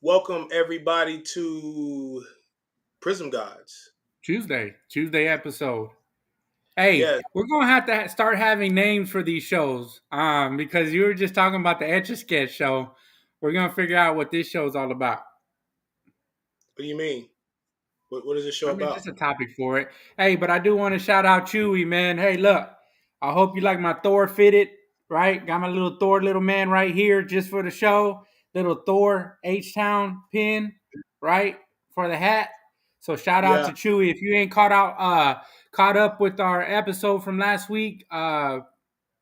Welcome everybody to Prism Gods. Tuesday episode. Hey, Yeah, we're gonna have to start having names for these shows. Because you were just talking about the Etch a Sketch show. We're gonna figure out what this show is all about. what do you mean? What is this show I mean, about? just a topic for it. Hey, but I do want to shout out Chewy, man. Hey, look, I hope you like my Thor fitted. Right, got my little Thor little man right here just for the show. Little Thor H Town pin, right, for the hat. So shout out Yeah, to Chewy. If you ain't caught up with our episode from last week,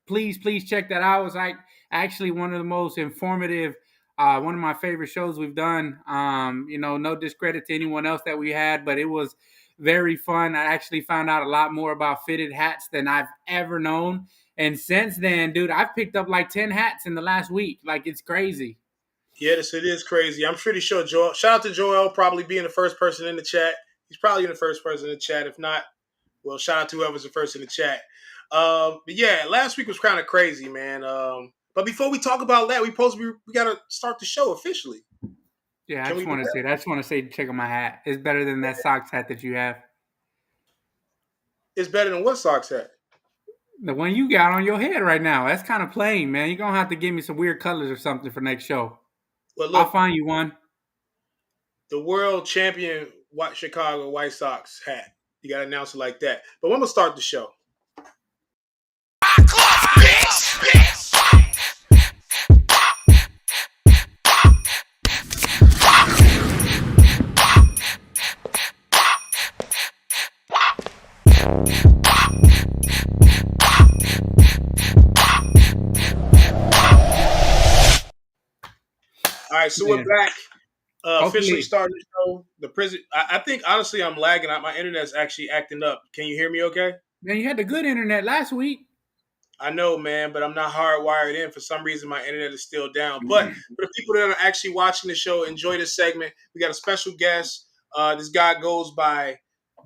please check that out. It's like actually one of the most informative, one of my favorite shows we've done. No discredit to anyone else that we had, but it was very fun. I actually found out a lot more about fitted hats than I've ever known. And since then, dude, I've picked up like 10 hats in the last week. Like, it's crazy. yes, it is crazy. I'm pretty sure Joel. Shout out to Joel, probably being the first person in the chat. He's probably the first person in the chat. If not, well, shout out to whoever's the first in the chat. But yeah, last week was kind of crazy, man. But before we talk about that, we gotta start the show officially. Yeah, I Can just we do want to that? say that. I just want to say check out my hat. It's better than that socks hat that you have. It's better than what socks hat? The one you got on your head right now. That's kind of plain, man. You're gonna have to give me some weird colors or something for next show. Well, I'll look, find you one. the world champion Chicago White Sox hat. You got to announce it like that. But I'm gonna start the show. All right, so we're Man, back. Officially hopefully, starting the show. The prison. I think honestly, I'm lagging. My internet's actually acting up. Can you hear me? Okay. man, you had the good internet last week. I know, man, but I'm not hardwired in. For some reason, my internet is still down. But for the people that are actually watching the show, enjoy this segment. We got a special guest. This guy goes by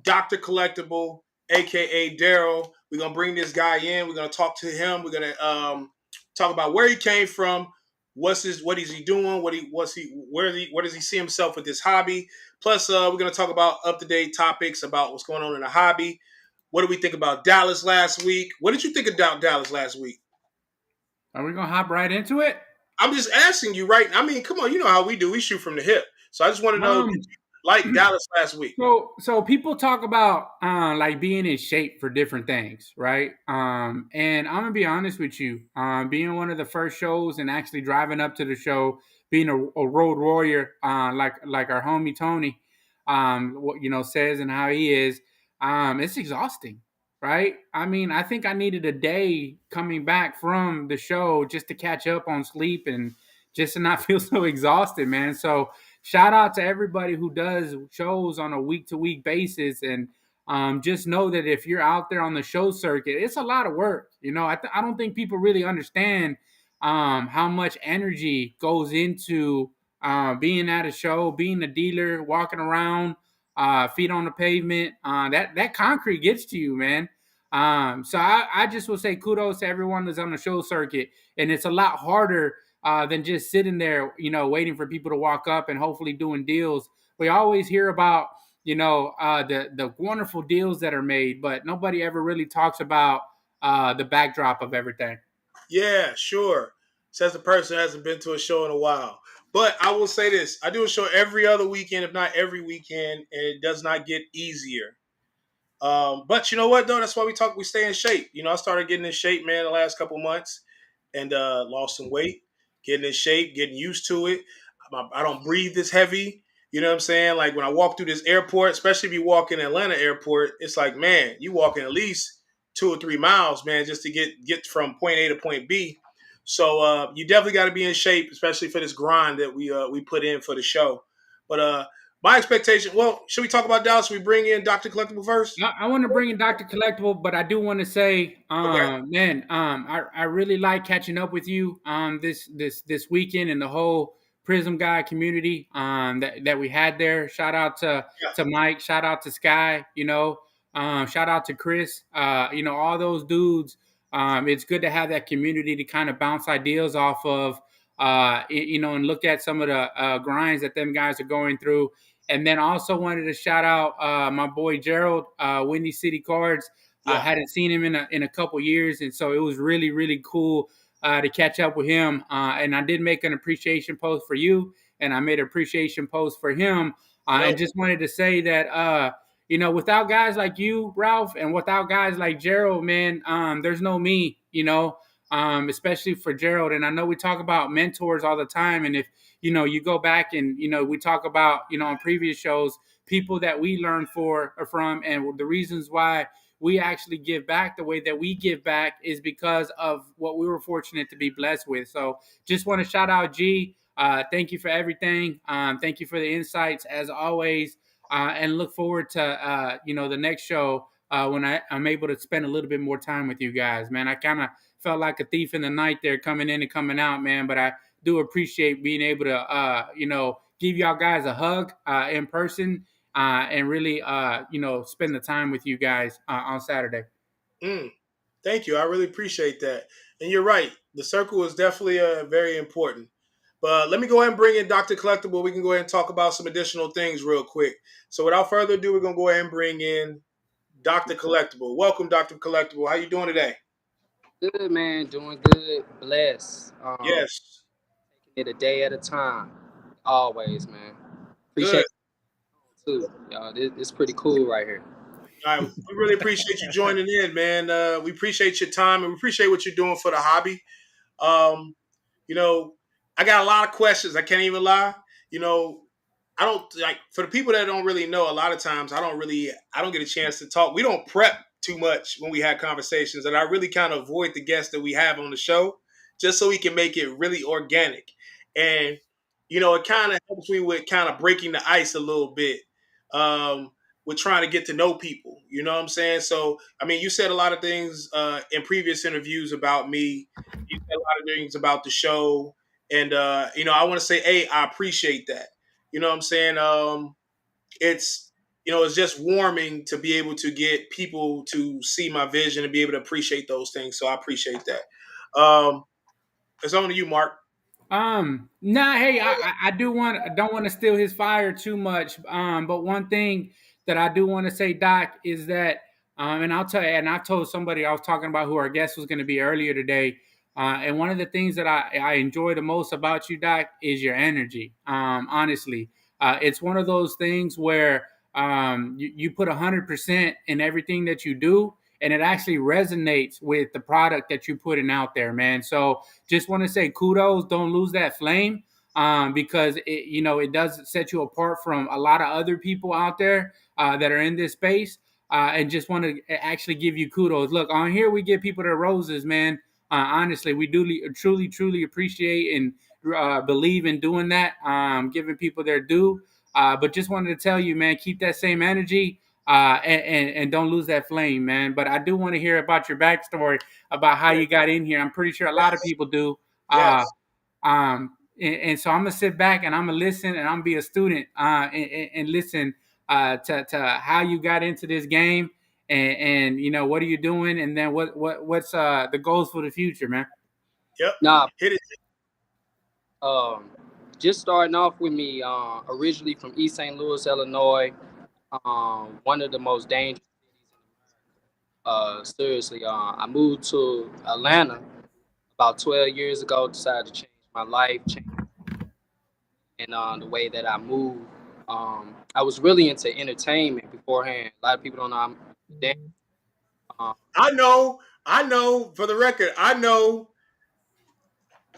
Dr. Collectible, aka Daryl. We're gonna bring this guy in. We're gonna talk to him. We're gonna talk about where he came from, what is he doing, where does he see himself with this hobby. Plus, we're gonna talk about up to date topics about what's going on in the hobby. What did we think about Dallas last week? What did you think about Dallas last week? Are we gonna hop right into it? I'm just asking you, right? I mean, come on, you know how we do. We shoot from the hip. So I just want to know, did Um, you like Dallas last week? so people talk about like being in shape for different things, right? And I'm gonna be honest with you. Being one of the first shows and actually driving up to the show, being a road warrior, like our homie Tony, what says and how he is, it's exhausting, right? I mean, I think I needed a day coming back from the show just to catch up on sleep and just to not feel so exhausted, man. So shout out to everybody who does shows on a week to week basis. And just know that if you're out there on the show circuit, it's a lot of work. I don't think people really understand how much energy goes into being at a show, being a dealer, walking around, feet on the pavement. That concrete gets to you, man. So I just will say kudos to everyone that's on the show circuit. And it's a lot harder than just sitting there, waiting for people to walk up and hopefully doing deals. We always hear about, the wonderful deals that are made, but nobody ever really talks about the backdrop of everything. Yeah, sure. Says the person who hasn't been to a show in a while. But I will say this: I do a show every other weekend, if not every weekend, and it does not get easier. But you know what though? That's why we talk. We stay in shape. I started getting in shape, man, the last couple months, and lost some weight. Getting in shape, getting used to it. I don't breathe this heavy. You know what I'm saying? Like when I walk through this airport, especially if you walk in Atlanta airport, it's like, man, you walking at least 2 or 3 miles, man, just to get from point A to point B. So you definitely got to be in shape, especially for this grind that we put in for the show. But my expectation. Well, should we talk about Dallas? Should we bring in Doctor Collectible first? I want to bring in Dr. Collectible, but I do want to say, Okay. man, I really like catching up with you this weekend and the whole Prism Guy community that we had there. Shout out Yeah. to Mike, shout out to Sky, shout out to Chris, all those dudes. It's good to have that community to kind of bounce ideas off of. and look at some of the grinds that them guys are going through. And then also wanted to shout out my boy Gerald, Windy City Cards. I Yeah. hadn't seen him in a couple years, and so it was really really cool to catch up with him. And I did make an appreciation post for you, and I made an appreciation post for him. And Dope. just wanted to say that without guys like you, Ralph, and without guys like Gerald, man, there's no me. Especially for Gerald. And I know we talk about mentors all the time, and if you go back and we talk about on previous shows people that we learn from, and the reasons why we actually give back the way that we give back is because of what we were fortunate to be blessed with. So just want to shout out G. Thank you for everything. Thank you for the insights as always, and look forward to the next show when I'm able to spend a little bit more time with you guys, man. I kind of felt like a thief in the night there, coming in and coming out, man. But I do appreciate being able to, give y'all guys a hug in person, and really, spend the time with you guys on Saturday. Mm, thank you. I really appreciate that. And you're right. The circle is definitely very important. But let me go ahead and bring in Dr. Collectible. We can go ahead and talk about some additional things real quick. So without further ado, we're going to go ahead and bring in Dr. Collectible. Welcome, Dr. Collectible. How you doing today? Good, man. Doing good. Blessed. Yes. Taking it a day at a time. Always, man. Good. Appreciate it too. Y'all, it's pretty cool right here. All right. We really appreciate you joining in, man. We appreciate your time and we appreciate what you're doing for the hobby. Um, you know, I got a lot of questions. I can't even lie. You know, I don't like for the people that don't really know. A lot of times, I don't get a chance to talk. We don't prep too much when we have conversations, and I really kind of avoid the guests that we have on the show just so we can make it really organic. And it kind of helps me with kind of breaking the ice a little bit. Um, with trying to get to know people, you know what I'm saying? So, I mean, you said a lot of things in previous interviews about me. You said a lot of things about the show, and I want to say, hey, I appreciate that. You know what I'm saying? It's it's just warming to be able to get people to see my vision and be able to appreciate those things. So I appreciate that. It's on to you, Mark. Nah, hey, I don't want to steal his fire too much. But one thing that I do want to say, Doc, is that, and I'll tell you, and I told somebody I was talking about who our guest was going to be earlier today. And one of the things that I enjoy the most about you, Doc, is your energy. Honestly, it's one of those things where you put 100% in everything that you do, and it actually resonates with the product that you're putting out there, man. So just want to say kudos. Don't lose that flame, because it does set you apart from a lot of other people out there that are in this space. And just want to actually give you kudos. Look, on here we give people their roses, man. Honestly, we do truly, truly appreciate and believe in doing that, giving people their due. But just wanted to tell you, man, keep that same energy, and don't lose that flame, man. But I do want to hear about your backstory about how you got in here. I'm pretty sure a lot of Yes. people do. Uh, Yes. and so I'm gonna sit back and I'm gonna listen and I'm gonna be a student, and listen to how you got into this game, and what are you doing, and then what's the goals for the future, man. Yep. Nah, Hit it. um, just starting off with me. Originally from East St. Louis, Illinois. One of the most dangerous cities in America. Seriously, I moved to Atlanta about 12 years ago. Decided to change my life, change and the way that I move. I was really into entertainment beforehand. A lot of people don't know I'm a dancer. Um, I know. I know. For the record, I know.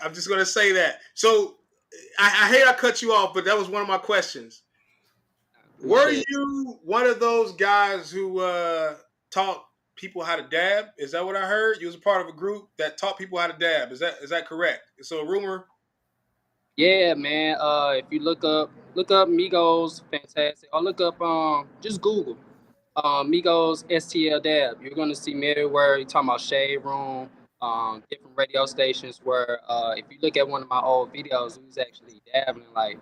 I'm just gonna say that. So I hate I cut you off, but that was one of my questions. Were appreciate it. you one of those guys who taught people how to dab? Is that what I heard? You was a part of a group that taught people how to dab. Is that correct? So a rumor. Yeah, man. If you look up Migos, fantastic. Or look up just Google Migos STL Dab. You're gonna see me everywhere. You talking about Shade Room, different radio stations. Where if you look at one of my old videos, we was actually dabbing like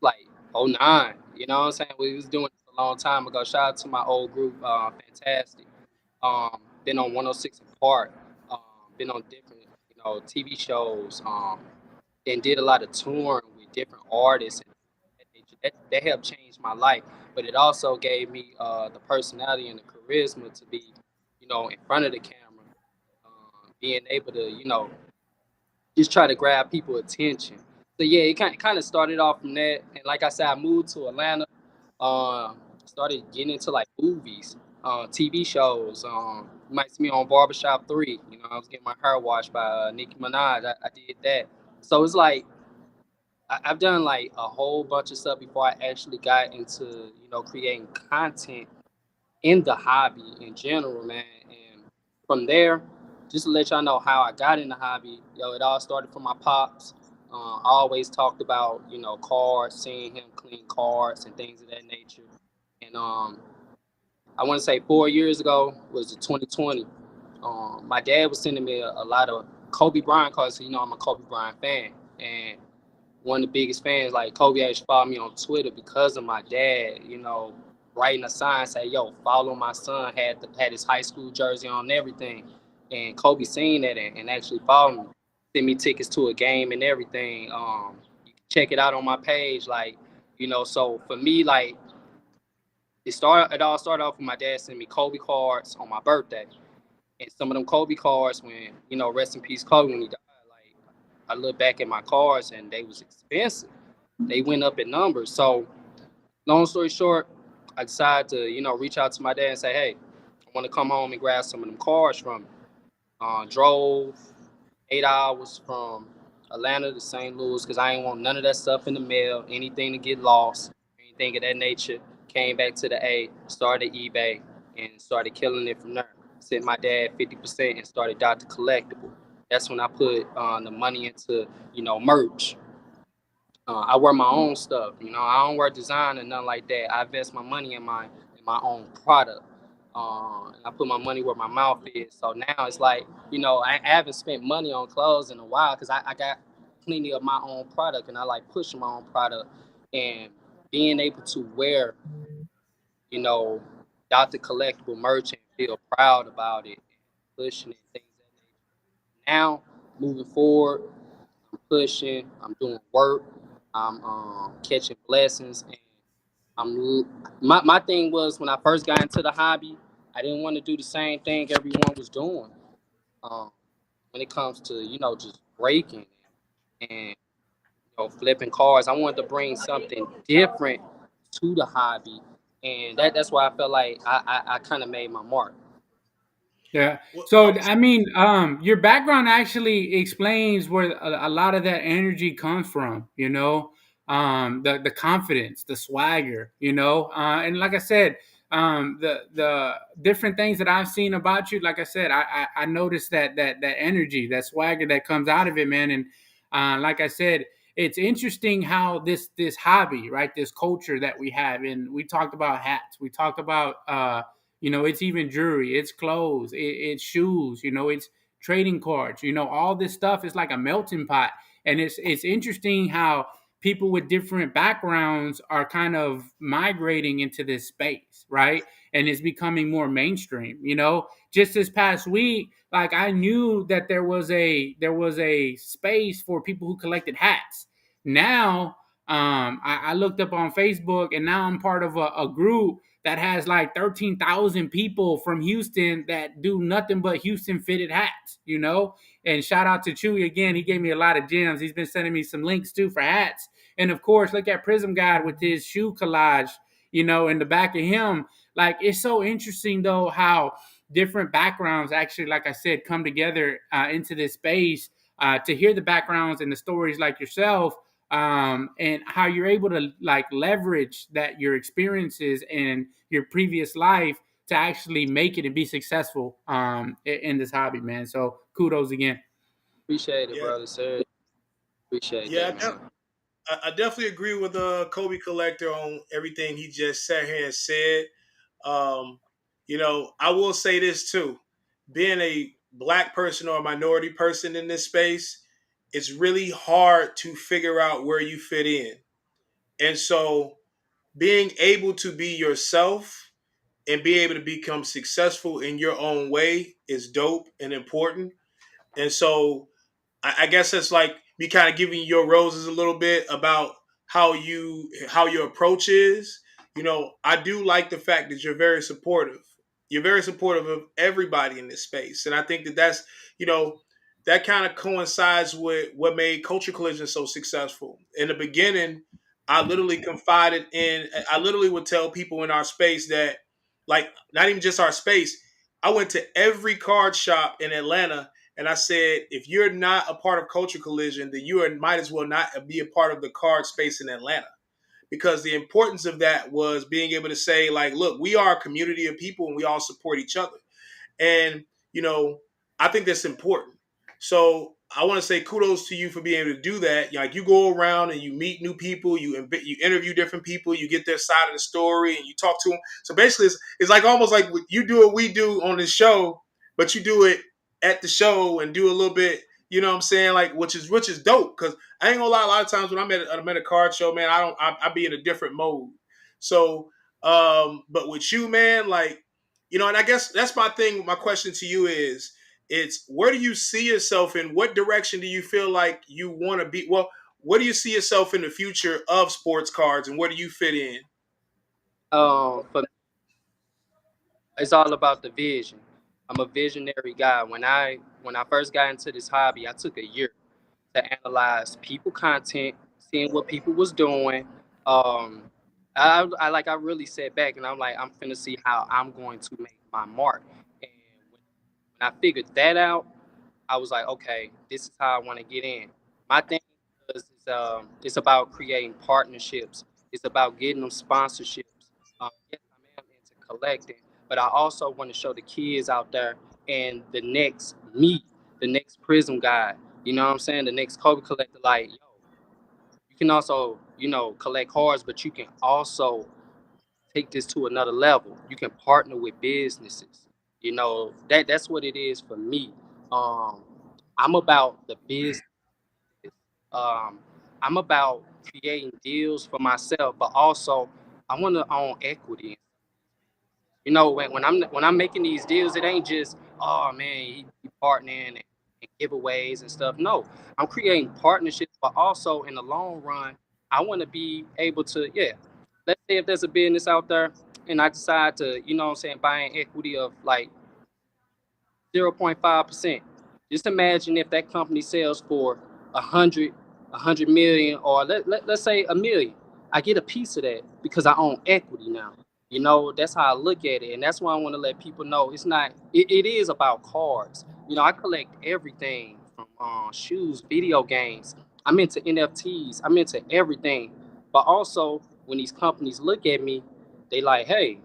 '09. You know what I'm saying? We was doing this a long time ago. Shout out to my old group, fantastic. Been on 106 in Park. Um, been on different TV shows. and did a lot of touring with different artists. And that helped change my life. But it also gave me the personality and the charisma to be, in front of the camera, being able to, just try to grab people attention. So yeah, it kind of started off from that, and like I said, I moved to Atlanta. Started getting into like movies, TV shows. You might see me on Barbershop 3. I was getting my hair washed by Nicki Minaj. I did that. So it's like I've done like a whole bunch of stuff before I actually got into creating content in the hobby in general, man. And from there, just to let y'all know how I got in the hobby, it all started from my pops. I always talked about, cards, seeing him clean cards and things of that nature. And I want to say 4 years ago was the 2020. My dad was sending me a lot of Kobe Bryant cards. So, I'm a Kobe Bryant fan. And one of the biggest fans, like Kobe actually followed me on Twitter because of my dad, writing a sign say, yo, follow my son, had his high school jersey on and everything. And Kobe seen that and actually followed me, sent me tickets to a game and everything. You can check it out on my page, like, so for me, like it all started off with my dad sending me Kobe cards on my birthday. And some of them Kobe cards when, rest in peace Kobe when he died, like I look back at my cards and they was expensive. They went up in numbers. So long story short, I decided to, reach out to my dad and say, hey, I want to come home and grab some of them cards from him. Drove 8 hours from Atlanta to St. Louis because I ain't want none of that stuff in the mail, anything to get lost, anything of that nature. Came back to the A, started eBay, and started killing it from there. Sent my dad 50% and started Dr. Collectible. That's when I put the money into, merch. I wear my own stuff. I don't wear design or nothing like that. I invest my money in my own product. And I put my money where my mouth is. So now it's like, I haven't spent money on clothes in a while because I got plenty of my own product and I like pushing my own product and being able to wear, you know, Dr. Collectible merch and feel proud about it, pushing it, things of that nature. Now, moving forward, I'm pushing, I'm doing work, I'm catching blessings, and my thing was when I first got into the hobby, I didn't want to do the same thing everyone was doing. Um, when it comes to just breaking and flipping cars, I wanted to bring something different to the hobby, and that's why I felt like I kind of made my mark. Yeah. Well, I So was, I mean, your background actually explains where a lot of that energy comes from. The confidence, the swagger. And like I said, the different things that I've seen about you. Like I said, I noticed that energy, that swagger that comes out of it, man. And like I said, it's interesting how this hobby, right, this culture that we have, and we talked about hats, we talked about it's even jewelry, it's clothes, it's shoes, it's trading cards, all this stuff is like a melting pot. And it's interesting how people with different backgrounds are kind of migrating into this space, right? And it's becoming more mainstream. Just this past week, like I knew that there was a space for people who collected hats. Now, I looked up on Facebook, and now I'm part of a group that has like 13,000 people from Houston that do nothing but Houston fitted hats. And shout out to Chewy again. He gave me a lot of gems. He's been sending me some links too for hats. And of course, look at Prizm God with his shoe collage, in the back of him. Like, it's so interesting though how different backgrounds actually, like I said, come together into this space to hear the backgrounds and the stories like yourself, and how you're able to like leverage that your experiences and your previous life to actually make it and be successful in this hobby, man. So kudos again. Appreciate it, yeah, brother, sir. Appreciate yeah. that, man. I definitely agree with Kobe Collector on everything he just sat here and said. Um, I will say this too: being a black person or a minority person in this space, it's really hard to figure out where you fit in. And so, being able to be yourself and be able to become successful in your own way is dope and important. And so, I guess it's like me kind of giving you your roses a little bit about how your approach is. I do like the fact that you're very supportive. You're very supportive of everybody in this space, and I think that you know that kind of coincides with what made Culture Collision so successful. In the beginning, I literally confided in. I literally would tell people in our space that, like, not even just our space. I went to every card shop in Atlanta and I said, if you're not a part of Culture Collision, then might as well not be a part of the card space in Atlanta. Because the importance of that was being able to say, like, look, we are a community of people and we all support each other. And, I think that's important. So I want to say kudos to you for being able to do that. Like, you go around and you meet new people, you interview different people, you get their side of the story and you talk to them. So basically it's like almost like you do what we do on this show, but you do it at the show and do a little bit, you know what I'm saying? Like, which is dope. Cause I ain't gonna lie, a lot of times when I'm at a card show, man, I be in a different mode. So, but with you, man, like, and I guess that's my thing. My question to you is, it's where do you see yourself in? What direction do you feel like you want to be? Well, what do you see yourself in the future of sports cards, and where do you fit in? For me, it's all about the vision. I'm a visionary guy. When I first got into this hobby, I took a year to analyze people content, seeing what people was doing. Um, I really sat back and I'm like, I'm finna see how I'm going to make my mark. And when I figured that out, I was like, okay, this is how I want to get in. My thing it's about creating partnerships. It's about getting them sponsorships. Yes, I am into collecting, but I also want to show the kids out there and the next me, the next Prizm guy. You know what I'm saying? The next Kobe collector. Like, yo, you can also, collect cards, but you can also take this to another level. You can partner with businesses. That's what it is for me. Um, I'm about the business. Um, I'm about creating deals for myself, but also I want to own equity. When I'm making these deals, it ain't just, oh man, he partnering and giveaways and stuff. No, I'm creating partnerships, but also in the long run, I want to be able to, yeah. Let's say if there's a business out there and I decide to, what I'm saying, buy an equity of like 0.5%. Just imagine if that company sells for 100 million, or let's say a million. I get a piece of that because I own equity now. That's how I look at it. And that's why I want to let people know it is about cars. I collect everything from shoes, video games. I'm into NFTs. I'm into everything. But also, when these companies look at me, they like, hey,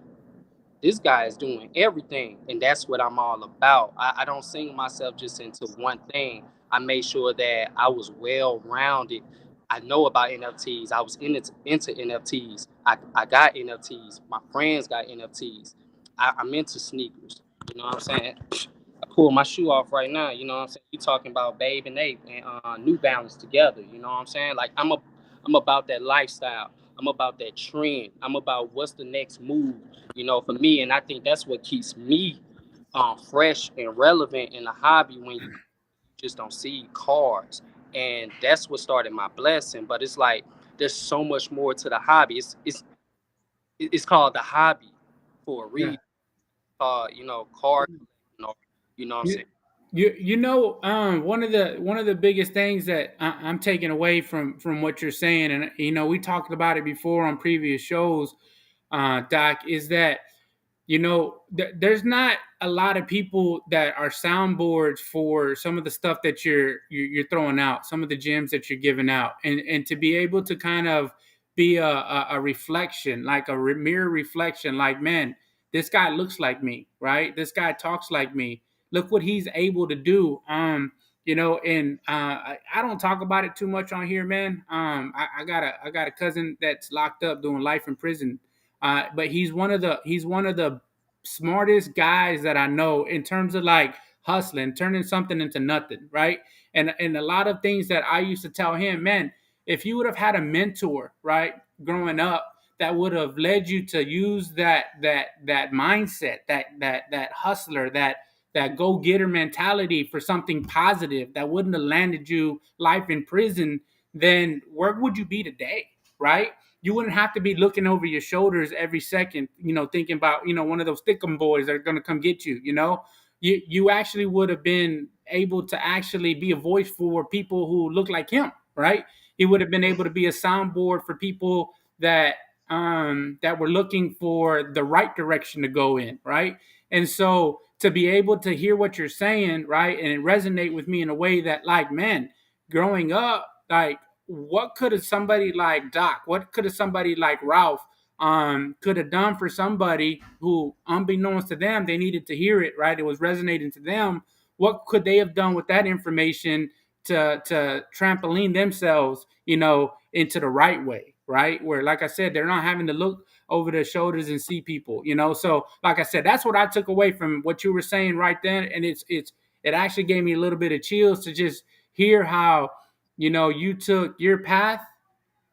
this guy is doing everything, and that's what I'm all about. I don't sing myself just into one thing. I made sure that I was well rounded. I know about NFTs. I was into NFTs. I got NFTs. My friends got NFTs. I'm into sneakers. You know what I'm saying? I pull my shoe off right now. You know what I'm saying? You talking about Babe and Ape and New Balance together. You know what I'm saying? Like I'm about that lifestyle. I'm about that trend. I'm about what's the next move, for me. And I think that's what keeps me fresh and relevant in the hobby when you just don't see cars. And that's what started my blessing. But it's like there's so much more to the hobby. It's called the hobby for a Yeah. reason. Car collecting, or what I'm You, saying. one of the biggest things that I'm taking away from what you're saying, and we talked about it before on previous shows, Doc, is that there's not a lot of people that are soundboards for some of the stuff that you're throwing out, some of the gems that you're giving out, and to be able to kind of be a reflection, like a mirror reflection, like, man, this guy looks like me, right? This guy talks like me. Look what he's able to do. And I don't talk about it too much on here, man. I got a cousin that's locked up doing life in prison, but he's one of the smartest guys that I know in terms of like hustling, turning something into nothing, right? And a lot of things that I used to tell him, man, if you would have had a mentor, right, growing up, that would have led you to use that mindset, that hustler, that go getter mentality for something positive that wouldn't have landed you life in prison, then where would you be today, right? You wouldn't have to be looking over your shoulders every second, thinking about, one of those thickum boys that are going to come get you, you actually would have been able to actually be a voice for people who look like him, right? He would have been able to be a soundboard for people that were looking for the right direction to go in, right? And so to be able to hear what you're saying, right, and it resonate with me in a way that, like, man, growing up, like, what could have somebody like Doc, what could have somebody like Ralph could have done for somebody who, unbeknownst to them, they needed to hear it, right? It was resonating to them. What could they have done with that information to trampoline themselves, into the right way, right? Where, like I said, they're not having to look over their shoulders and see people, So, like I said, that's what I took away from what you were saying right then, and it actually gave me a little bit of chills to just hear how, you took your path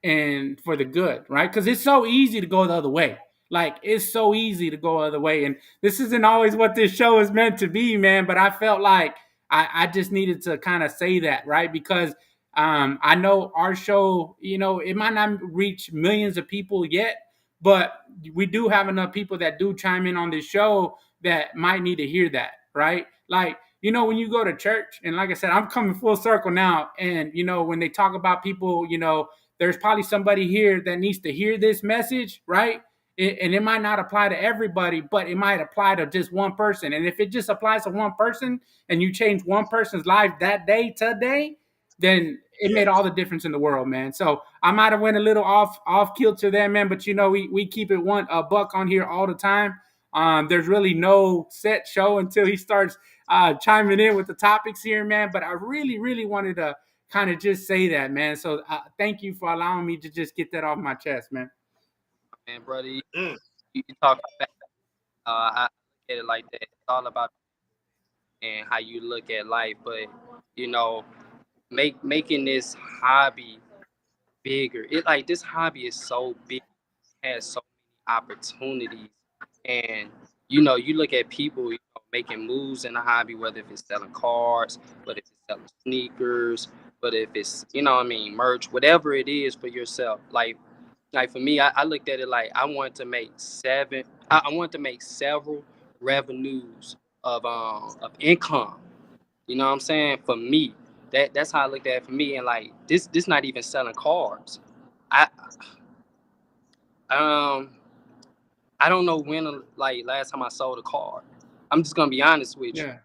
and for the good, right? Because it's so easy to go the other way. Like, it's so easy to go the other way. And this isn't always what this show is meant to be, man. But I felt like I just needed to kind of say that, right? Because I know our show, it might not reach millions of people yet, but we do have enough people that do chime in on this show that might need to hear that, right? Like, when you go to church, and like I said, I'm coming full circle now. And, when they talk about people, there's probably somebody here that needs to hear this message, right? And it might not apply to everybody, but it might apply to just one person. And if it just applies to one person and you change one person's life that day today, then it made all Yes. the difference in the world, man. So I might have went a little off kilter there, man. But we keep it a buck on here all the time. There's really no set show until he starts chiming in with the topics here, man. But I really, really wanted to kind of just say that, man. So thank you for allowing me to just get that off my chest, man. Man, brother, Mm. you talk about, I look at it like that. It's all about and how you look at life, but you know, making this hobby bigger. It like this hobby is so big, has so many opportunities, and you look at people, making moves in the hobby, whether if it's selling cars, whether if it's selling sneakers, but if it's what I mean, merch, whatever it is for yourself. Like for me, I looked at it like I wanted to make I wanted to make several revenues of income. You know what I'm saying? For me, that's how I looked at it for me. And like this not even selling cars. I um I don't know when like last time I sold a car. I'm just gonna be honest with you. Yeah.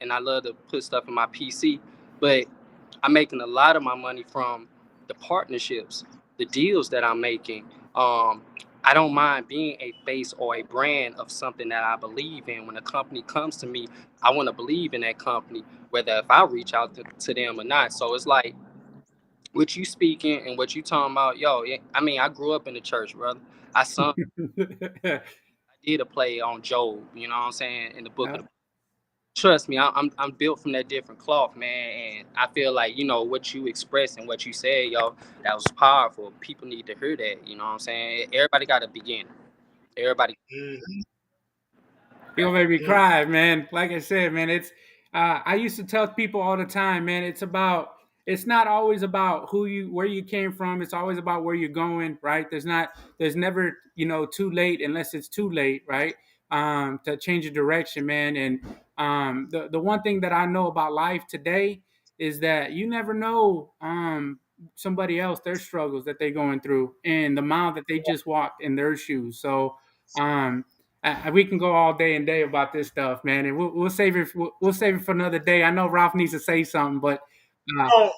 And I love to put stuff in my PC, but I'm making a lot of my money from the partnerships, the deals that I'm making. Um, I don't mind being a face or a brand of something that I believe in. When a company comes to me, I want to believe in that company, whether if I reach out to them or not. So it's like what you speaking and what you talking about, yo. I mean, I grew up in the church, brother. I sung, I did a play on Job. You know what I'm saying, in the book of Yeah. the trust me, I'm built from that different cloth, man. And I feel like what you expressed and what you said, yo, that was powerful. People need to hear that. You know what I'm saying? Everybody got a beginning. Everybody. Mm. You gonna make me Mm. cry, man. Like I said, man, it's I used to tell people all the time, man, it's not always about where you came from. It's always about where you're going, right? There's never, too late unless it's too late, right? To change a direction, man. And the one thing that I know about life today is that you never know somebody else, their struggles that they're going through and the mile that they just walked in their shoes. So we can go all day and day about this stuff, man, and we'll save it. We'll save it for another day. I know Ralph needs to say something, but uh, Oh,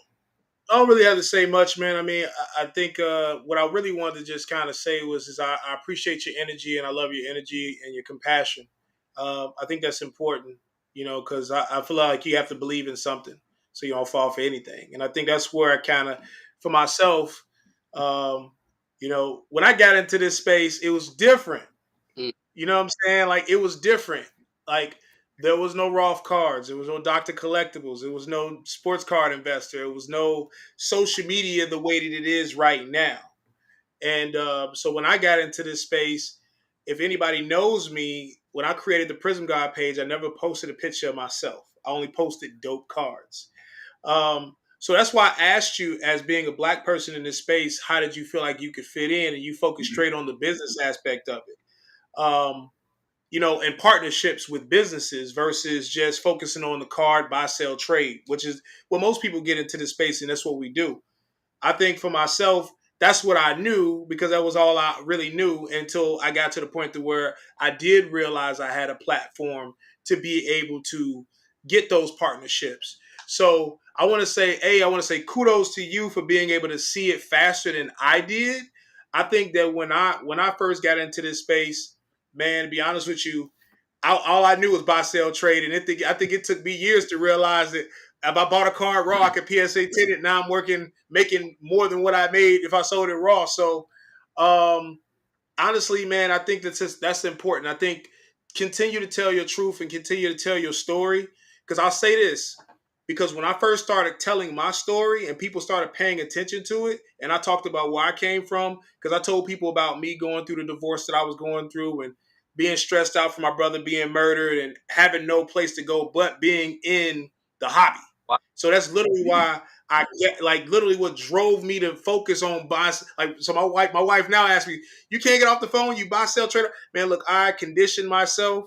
I don't really have to say much, man. I mean, I think what I really wanted to just kind of say is I appreciate your energy and I love your energy and your compassion. I think that's important, because I feel like you have to believe in something so you don't fall for anything. And I think that's where I kind of, for myself, um, when I got into this space, it was different. Mm, You know what I'm saying? Like it was different. Like there was no Rolf cards. There was no Dr. Collectibles. There was no sports card investor. There was no social media the way that it is right now. And so when I got into this space, if anybody knows me, when I created the Prizm God page, I never posted a picture of myself. I only posted dope cards. So that's why I asked you, as being a black person in this space, how did you feel like you could fit in? And you focus straight on the business aspect of it. And partnerships with businesses versus just focusing on the card buy, sell, trade, which is what most people get into this space, and that's what we do. I think for myself, that's what I knew because that was all I really knew until I got to the point to where I did realize I had a platform to be able to get those partnerships. So I want to say kudos to you for being able to see it faster than I did. I think that when I first got into this space, man, to be honest with you, all I knew was buy, sell, trade, and I think it took me years to realize that if I bought a car raw, I could PSA 10 it. Now I'm making more than what I made if I sold it raw. So, um, honestly, man, I think that's important. I think continue to tell your truth and continue to tell your story. Because I'll say this, because when I first started telling my story and people started paying attention to it, and I talked about where I came from, because I told people about me going through the divorce that I was going through and being stressed out for my brother being murdered and having no place to go but being in the hobby. So that's literally why I get like literally what drove me to focus on buy. Like, so my wife now asks me, "You can't get off the phone. You buy, sell, trade." Man, look, I conditioned myself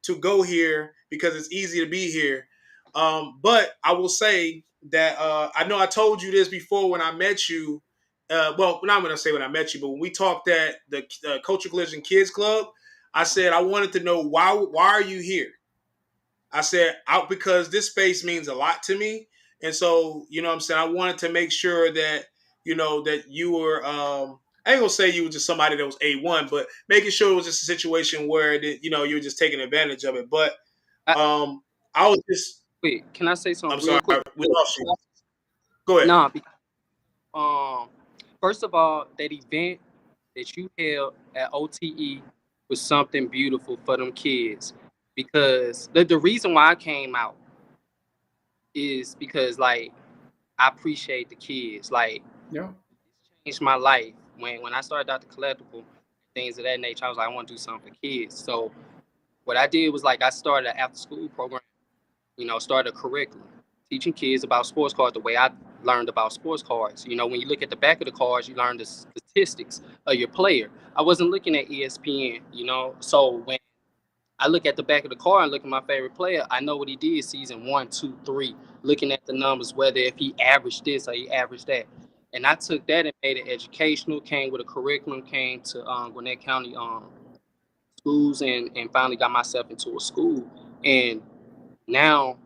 to go here because it's easy to be here. But I will say that I know I told you this before when I met you. Well, not when I say when I met you, but when we talked at the Culture Collision Kids Club, I said I wanted to know why are you here? I said out because this space means a lot to me. And so, you know what I'm saying? I wanted to make sure that, that you were I ain't gonna say you were just somebody that was A1, but making sure it was just a situation where you were just taking advantage of it. But I, um I was just wait, can I say I'm something real sorry, quick? we lost you. Go ahead. Nah, um, first of all, that event that you held at OTE was something beautiful for them kids. Because the reason why I came out is because like I appreciate the kids. Like Yeah. it changed my life. When I started out the collectible, things of that nature, I was like, I want to do something for kids. So what I did was like I started an after school program, started a curriculum teaching kids about sports cards the way I learned about sports cards. When you look at the back of the cards, you learn the statistics of your player. I wasn't looking at ESPN. So when I look at the back of the card and look at my favorite player, I know what he did season 1, 2, 3, looking at the numbers, whether if he averaged this or he averaged that. And I took that and made it educational, came with a curriculum, came to Gwinnett County schools and finally got myself into a school. And now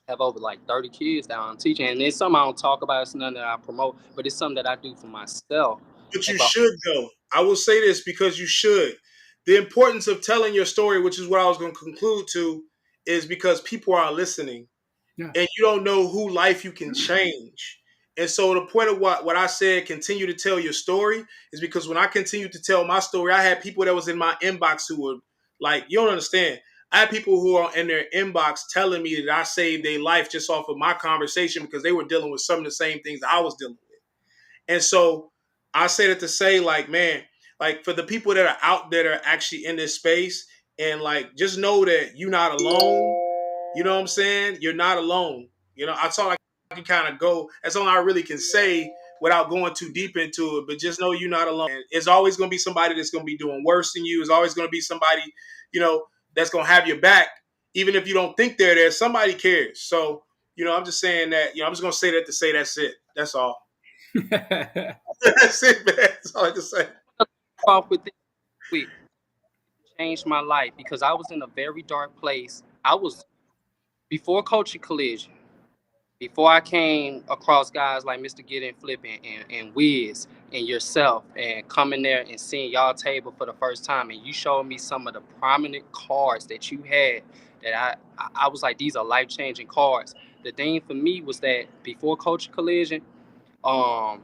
have over like 30 kids that I'm teaching. And it's something I don't talk about. It's nothing that I promote, but it's something that I do for myself. But you About should though. I will say this because you should. The importance of telling your story, which is what I was going to conclude to, is because people are listening Yeah. and you don't know who life you can change. And so the point of what I said, continue to tell your story, is because when I continued to tell my story, I had people that was in my inbox who were like, you don't understand. I had people who are in their inbox telling me that I saved their life just off of my conversation because they were dealing with some of the same things I was dealing with. And so I say that to say, like, man, like for the people that are out there that are actually in this space, and like just know that you're not alone. You know what I'm saying? You're not alone. That's all I can kind of go. That's all I really can say without going too deep into it. But just know you're not alone. And it's always going to be somebody that's going to be doing worse than you. It's always going to be somebody, that's going to have your back, even if you don't think they're there. Somebody cares. So, I'm just saying that. I'm just going to say that to say that's it. That's all. That's it, man. That's all I can say. off with this quick, changed my life because I was in a very dark place. I was before coaching collision. Before I came across guys like Mr. Get and Flipping and Wiz and yourself and coming there and seeing y'all table for the first time and you showed me some of the prominent cards that you had that I was like, these are life-changing cards. The thing for me was that before Coach Collision, um,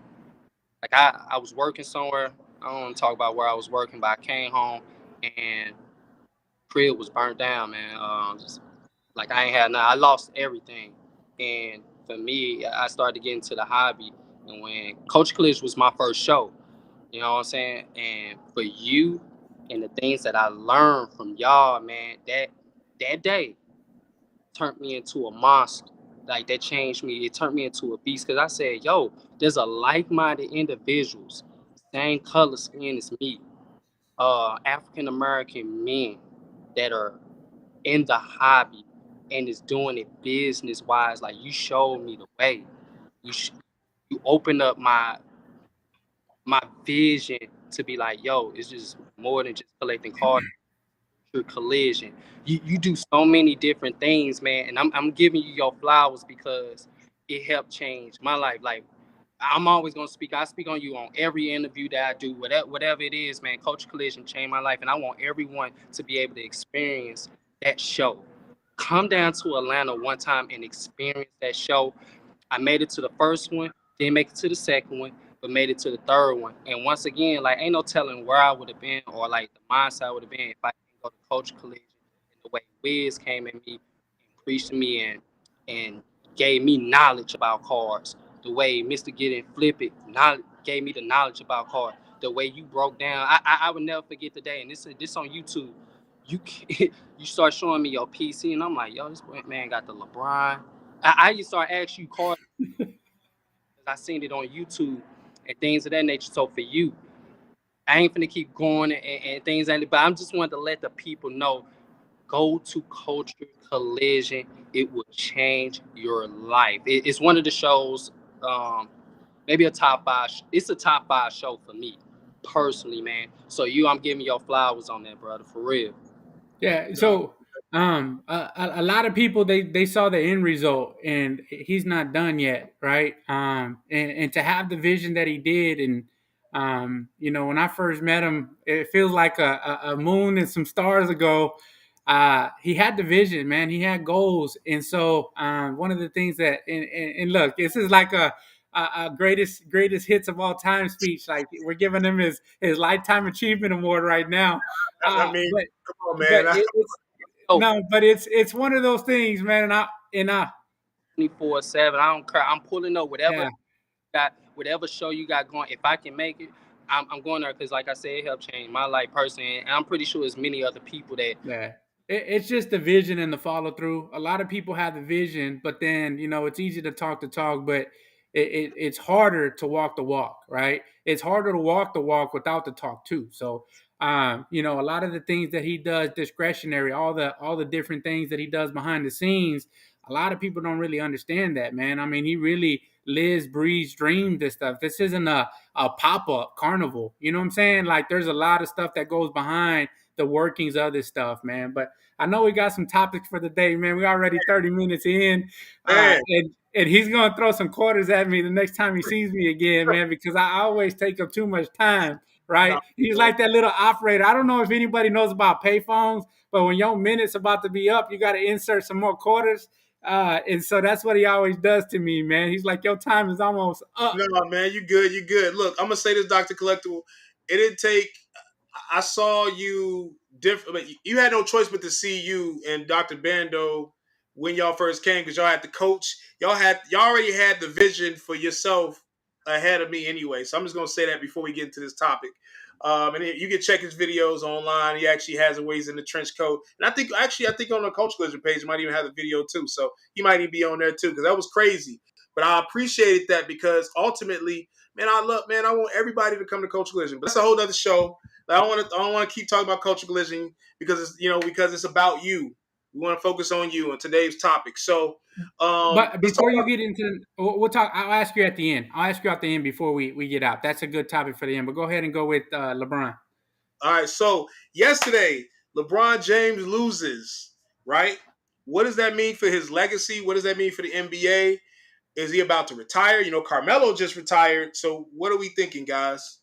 like I was working somewhere. I don't want to talk about where I was working, but I came home and crib was burnt down, man. Just like I ain't had nothing. I lost everything. And for me, I started to get into the hobby. And when Coach Collision was my first show, you know what I'm saying? And for you And the things that I learned from y'all, man, that day turned me into a monster. Like that changed me. It turned me into a beast because I said, "Yo, there's a like-minded individuals, same color skin as me, African American men that are in the hobby and is doing it business wise. Like you showed me the way. You sh- you opened up my vision to be like, yo, it's just more than just collecting cards. Your collision. You do so many different things, man, and I'm giving you your flowers because it helped change my life. Like I'm always gonna speak. I speak on you on every interview that I do, whatever it is, man. Coach Collision changed my life, and I want everyone to be able to experience that show. Come down to Atlanta one time and experience that show. I made it to the first one, didn't make it to the second one, but made it to the third one. And once again, like ain't no telling where I would have been or like the mindset I would have been if I didn't go to Coach Collision and the way Wiz came at me and preached to me and gave me knowledge about cards. The way Mr. Get and Flip It gave me the knowledge about cards. The way you broke down, I would never forget the day. And this on YouTube. You you start showing me your PC, and I'm like, yo, this man got the LeBron. I used to start asking you cards I seen it on YouTube and things of that nature. So for you, I ain't finna keep going and things like that. But I'm just wanted to let the people know, go to Culture Collision. It will change your life. It's one of the shows, maybe a top five. It's a top five show for me personally, man. So I'm giving your flowers on that, brother, for real. Yeah. So, a lot of people they saw the end result, and he's not done yet, right? And to have the vision that he did, and when I first met him, it feels like a moon and some stars ago. He had the vision, man. He had goals, and so one of the things that, and look, this is like a greatest hits of all time speech. Like we're giving him his lifetime achievement award right now. I mean, But come on, but man. it's Oh, no, but it's one of those things, man. And I 24/7. I don't care. I'm pulling up yeah. whatever show you got going. If I can make it, I'm going there because, like I said, it helped change my life personally, and I'm pretty sure there's many other people that Yeah. It's just the vision and the follow through. A lot of people have the vision, but then, it's easy to talk, but it's harder to walk the walk, right? It's harder to walk the walk without the talk too. So, a lot of the things that he does discretionary, all the different things that he does behind the scenes, a lot of people don't really understand that, man. I mean, he really lives, breathes, dreams this stuff. This isn't a pop up carnival. You know what I'm saying? Like, there's a lot of stuff that goes behind the workings of this stuff, man. But I know we got some topics for the day, man. We already 30 minutes in, Man, and he's gonna throw some quarters at me the next time he sees me again, man, because I always take up too much time. no, Right? He's like that little operator. I don't know if anybody knows about payphones, but when your minute's about to be up, you got to insert some more quarters. And so that's what he always does to me, man. He's like, your time is almost up. no, man, you good, you good. Look, I'm gonna say this, Doctor Collectible. It didn't take. I saw you different. You had no choice but to see you and Doctor Bando when y'all first came because y'all had the coach. Y'all already had the vision for yourself ahead of me anyway. So I'm just gonna say that before we get into this topic. And you can check his videos online. He actually has a ways in the trench coat, and I think on the Coach Collision page, he might even have the video too. So he might even be on there too because that was crazy. But I appreciated that because ultimately, man, I want everybody to come to Coach Collision. But that's a whole other show. I don't want to keep talking about Culture Collision because it's about you. We want to focus on you on today's topic. So But let's talk before you about. get into, we'll talk. I'll ask you at the end. I'll ask you at the end before we get out. That's a good topic for the end. But go ahead and go with LeBron. All right. So yesterday, LeBron James loses. Right. What does that mean for his legacy? What does that mean for the NBA? Is he about to retire? Carmelo just retired. So what are we thinking, guys?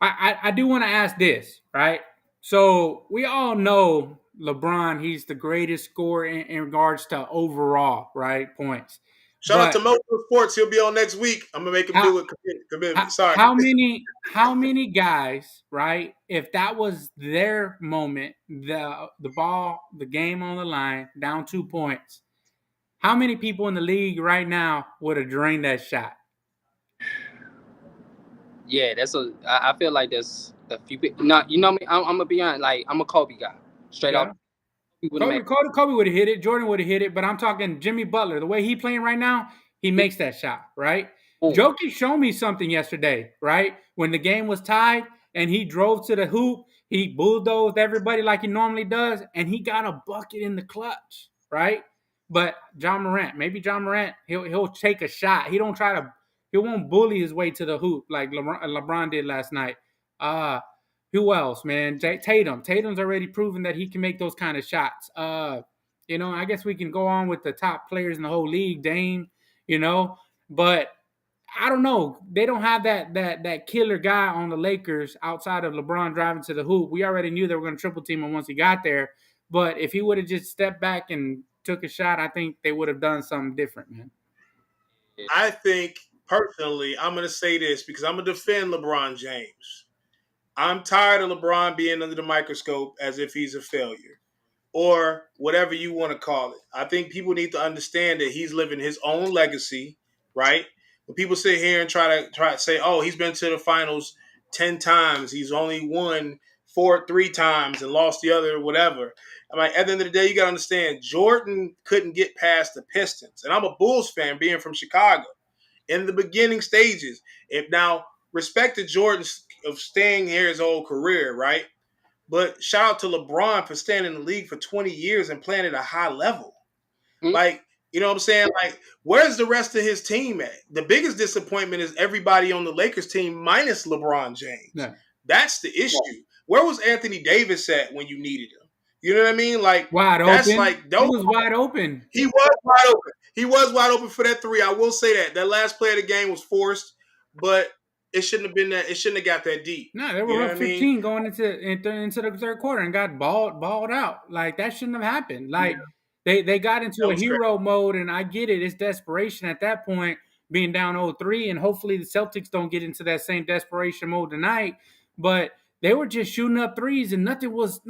I do want to ask this, right? So we all know LeBron. He's the greatest scorer in regards to overall, right, points. Shout out to But Moto Sports. He'll be on next week. I'm gonna make him how do it. Commitment. how, Sorry. how many guys, right? If that was their moment, the ball, the game on the line, down 2 points, how many people in the league right now would have drained that shot? yeah, I feel like that's if you be, not, you know me, I'm gonna be honest. Like I'm a Kobe guy, straight off. Yeah. He would have made. Kobe would have hit it. Jordan would have hit it. But I'm talking Jimmy Butler. The way he playing right now, he makes that shot, right? Boom. Jokic showed me something yesterday, right? When the game was tied and he drove to the hoop, he bulldozed everybody like he normally does, and he got a bucket in the clutch, right? But John Morant, maybe John Morant, he'll take a shot. He won't bully his way to the hoop like LeBron did last night. Uh who else, man? Tatum. Tatum's already proven that he can make those kind of shots. I guess we can go on with the top players in the whole league, Dame, but I don't know. They don't have that killer guy on the Lakers outside of LeBron driving to the hoop. We already knew they were going to triple team him once he got there. But if he would have just stepped back and took a shot, I think they would have done something different, man. I think personally, I'm going to say this because I'm going to defend LeBron James. I'm tired of LeBron being under the microscope as if he's a failure or whatever you want to call it. I think people need to understand that he's living his own legacy, right? When people sit here and try to say, "Oh, he's been to the finals 10 times. He's only won 3 times and lost the other whatever." I'm like, at the end of the day, you got to understand Jordan couldn't get past the Pistons. And I'm a Bulls fan being from Chicago in the beginning stages. If now respect to Jordan of staying here his whole career, right? But shout out to LeBron for staying in the league for 20 years and playing at a high level. Hmm? Like, you know what I'm saying? Like, where's the rest of his team at? The biggest disappointment is everybody on the Lakers team minus LeBron James. Yeah. That's the issue. Where was Anthony Davis at when you needed him? You know what I mean? Like, Wide that's open. like He was wide open. He was wide open. He was wide open for that three. I will say that. That last play of the game was forced, but it shouldn't have been that. It shouldn't have got that deep. No, they were up 15 going into the third quarter and got balled out. Like that shouldn't have happened. Like they got into a hero mode, and I get it. It's desperation at that point, being down 0-3, and hopefully the Celtics don't get into that same desperation mode tonight. But they were just shooting up threes, and nothing was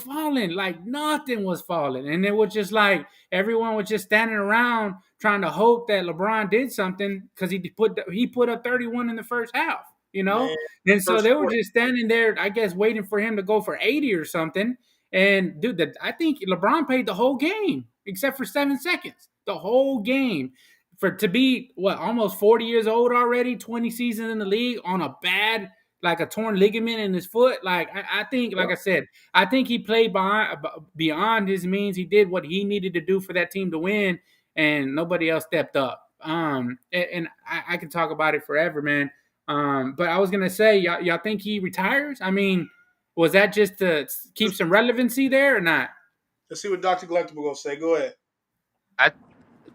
falling. Like nothing was falling, and it was just like everyone was just standing around trying to hope that LeBron did something because he put up 31 in the first half. Man, And so they were just standing there, I guess, waiting for him to go for 80 or something. And dude, I think LeBron played the whole game except for 7 seconds. The whole game to be almost 40 years old already, 20 seasons in the league on a bad, like a torn ligament in his foot. Like I think, like I said, I think he played beyond his means. He did what he needed to do for that team to win, and nobody else stepped up. And I can talk about it forever, man. But I was gonna say, y'all think he retires? I mean, was that just to keep some relevancy there or not? Let's see what Dr. Collectible gonna say. Go ahead. I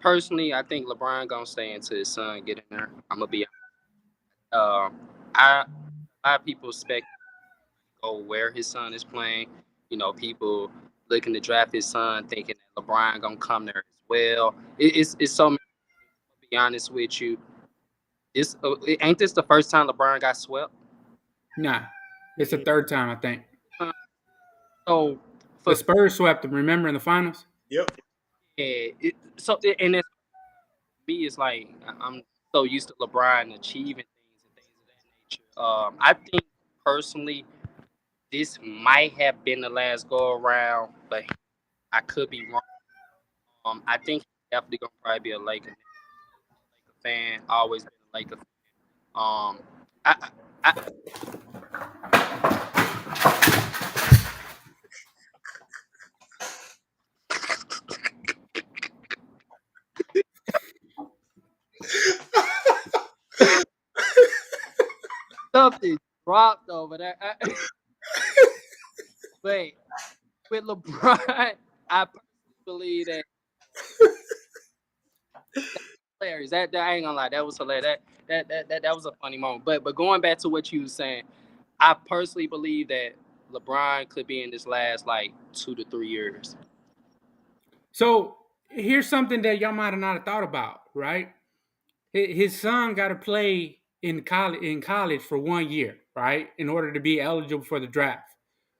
personally, I think LeBron gonna stay until his son get in there. I'm gonna be. I A lot of people expect go where his son is playing. People looking to draft his son, thinking that LeBron gonna come there as well. It's so many. To be honest with you, ain't this the first time LeBron got swept? Nah, it's the third time I think. So the Spurs swept them. Remember in the finals? Yep. Yeah. And it's me. It's like I'm so used to LeBron achieving things and things of that nature. I think personally, this might have been the last go around, but I could be wrong. I think he's definitely gonna probably be a Laker fan. Always been a Laker fan. I, I something dropped over there. Wait, with LeBron, I believe that hilarious. That I ain't gonna lie, that was hilarious. That was a funny moment. But going back to what you were saying, I personally believe that LeBron could be in this last like 2 to 3 years. So here's something that y'all might have not thought about, right? His son got to play in college for 1 year, right, in order to be eligible for the draft.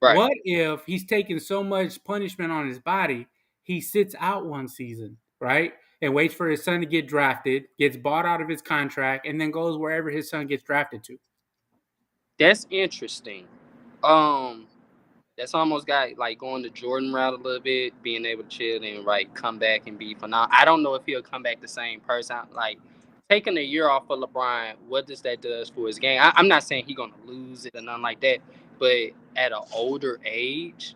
Right. What if he's taking so much punishment on his body, he sits out 1 season, right, and waits for his son to get drafted, gets bought out of his contract, and then goes wherever his son gets drafted to? That's interesting. Um, that's almost got like going the Jordan route a little bit, being able to chill and like come back and be phenomenal. I don't know if he'll come back the same person. Like taking a year off of LeBron, what does that does for his game? I'm not saying he's gonna lose it or nothing like that, but at an older age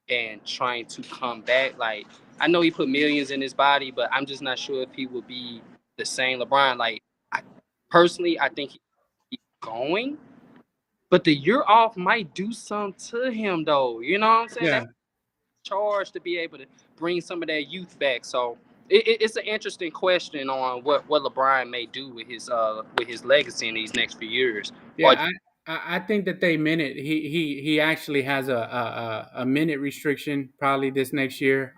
and trying to come back, like I know he put millions in his body, but I'm just not sure if he will be the same LeBron. Like I personally, I think he's going. But the year off might do something to him, though. You know what I'm saying? Yeah. That's charge to be able to bring some of that youth back. So it's an interesting question on what LeBron may do with his legacy in these next few years. Or Yeah, I think that they meant it. He actually has a minute restriction probably this next year.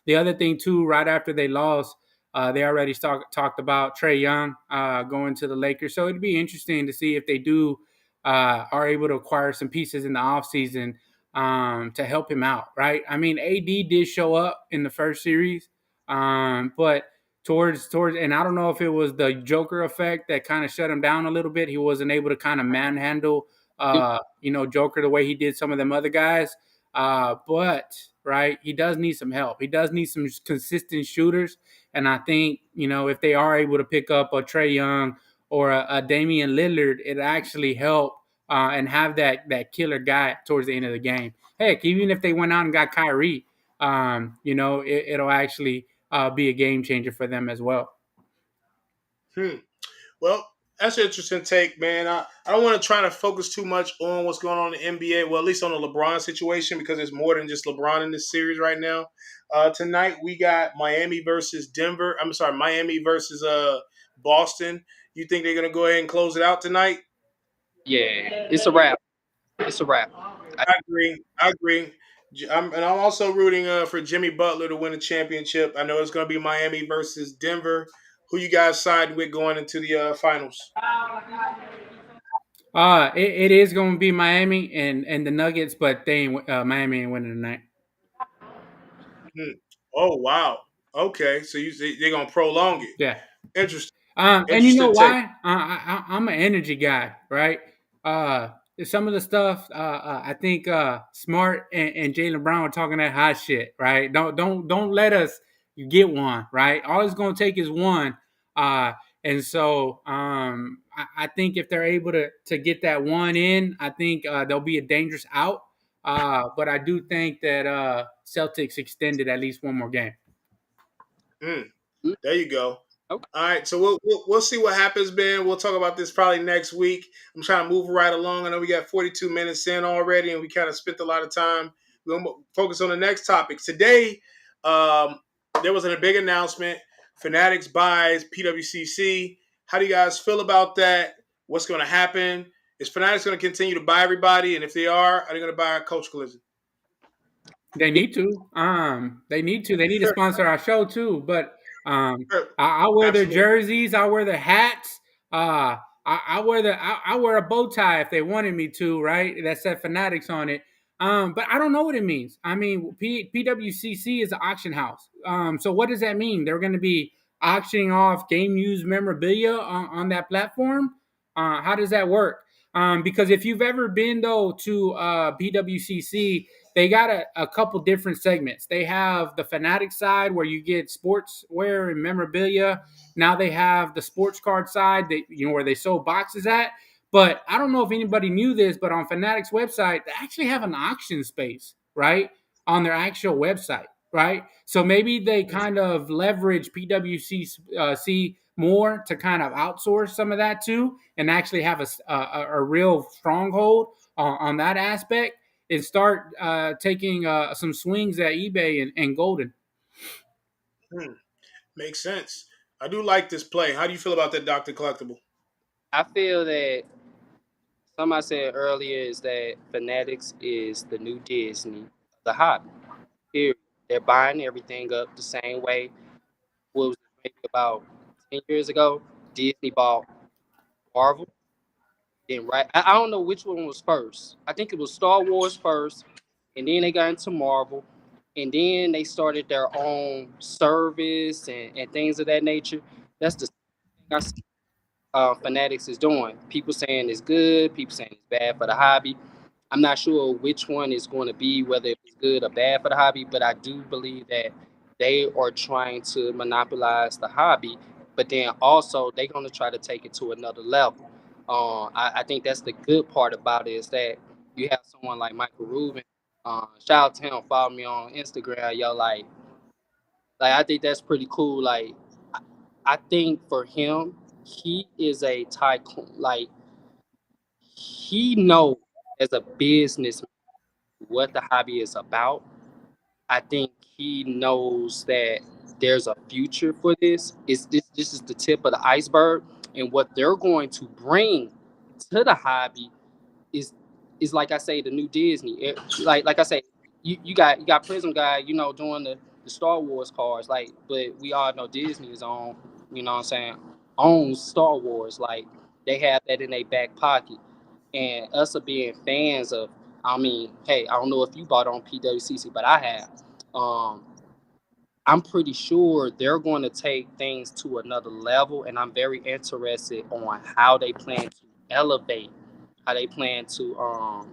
The other thing too, right after they lost, they already talked about Trey Young going to the Lakers. So it'd be interesting to see if they do are able to acquire some pieces in the offseason to help him out. Right? I mean, AD did show up in the first series, but towards and I don't know if it was the Joker effect that kind of shut him down a little bit. He wasn't able to kind of manhandle Joker the way he did some of them other guys. But right, he does need some help. He does need some consistent shooters. And I think, if they are able to pick up a Trey Young or a Damian Lillard, it actually help and have that killer guy towards the end of the game. Heck, even if they went out and got Kyrie, it'll actually be a game changer for them as well. Hmm. Well, that's an interesting take, man. I don't want to try to focus too much on what's going on in the NBA. Well, at least on the LeBron situation, because there's more than just LeBron in this series right now. Tonight we got Miami versus Denver. I'm sorry, Miami versus Boston. You think they're gonna go ahead and close it out tonight? yeah, it's a wrap. It's a wrap. I, I agree. I agree. And I'm also rooting for Jimmy Butler to win a championship. I know it's going to be Miami versus Denver. Who you guys side with going into the finals? It is going to be Miami and the Nuggets, but Miami ain't winning tonight. Hmm. Oh wow. Okay, so they're going to prolong it. Yeah. Interesting. And you know Interesting take. why? I'm an energy guy, right? Uh, some of the stuff I think Smart and Jalen Brown are talking that hot shit, right? Don't let us get one, right? All it's gonna take is one, uh, and so I think if they're able to get that one in, I think there'll be a dangerous out. But I do think that Celtics extended at least one more game. Hmm. mm, There you go. okay. All right, so we'll see what happens, Ben. We'll talk about this probably next week. I'm trying to move right along. I know we got 42 minutes in already, and we kind of spent a lot of time. We'll focus on the next topic today. Um, there was a big announcement. Fanatics buys PWCC. How do you guys feel about that? What's going to happen? Is Fanatics going to continue to buy everybody? And if they are they going to buy Coach Collision? They need to. They need to. They need to sponsor our show too. But I wear their Absolutely. jerseys. I wear their hats. I wear I wear a bow tie if they wanted me to. Right? That said Fanatics on it. But I don't know what it means. I mean, PWCC is an auction house. So what does that mean? They're going to be auctioning off game used memorabilia on that platform. How does that work? Because if you've ever been though to PWCC, they got a couple different segments. They have the Fanatic side where you get sportswear and memorabilia. Now they have the sports card side that where they sold boxes at. But I don't know if anybody knew this, but on Fanatic's website, they actually have an auction space, right? On their actual website, right? So maybe they kind of leverage PWC more to kind of outsource some of that too, and actually have a real stronghold on that aspect and start taking some swings at eBay and Golden. Hmm. Makes sense. I do like this play. How do you feel about that, Doctor Collectible? I feel that somebody said earlier is that Fanatics is the new Disney, the hobby. Period. They're buying everything up the same way. What was it, maybe about 10 years ago? Disney bought Marvel. Then I don't know which one was first. I think it was Star Wars first, and then they got into Marvel, and then they started their own service and things of that nature. That's the thing I see Fanatics is doing. People saying it's good, people saying it's bad for the hobby. I'm not sure which one is going to be, whether it's good or bad for the hobby, but I do believe that they are trying to monopolize the hobby, but then also they're going to try to take it to another level. I think that's the good part about it is that you have someone like Michael Rubin. Shout out to him. Follow me on Instagram, yo. Like I think that's pretty cool. Like I think for him, he is a tycoon. Like he knows as a businessman what the hobby is about. I think he knows that there's a future for this. This is the tip of the iceberg, and what they're going to bring to the hobby is is like I say the new Disney. Like I say, you got Prizm guy, doing the Star Wars cars. Like, but we all know Disney is on. You know what I'm saying? Owns Star Wars. Like they have that in their back pocket, and us being fans of. I mean, hey, I don't know if you bought on PWCC, but I have. Um, I'm pretty sure they're going to take things to another level, and I'm very interested on how they plan to elevate, how they plan to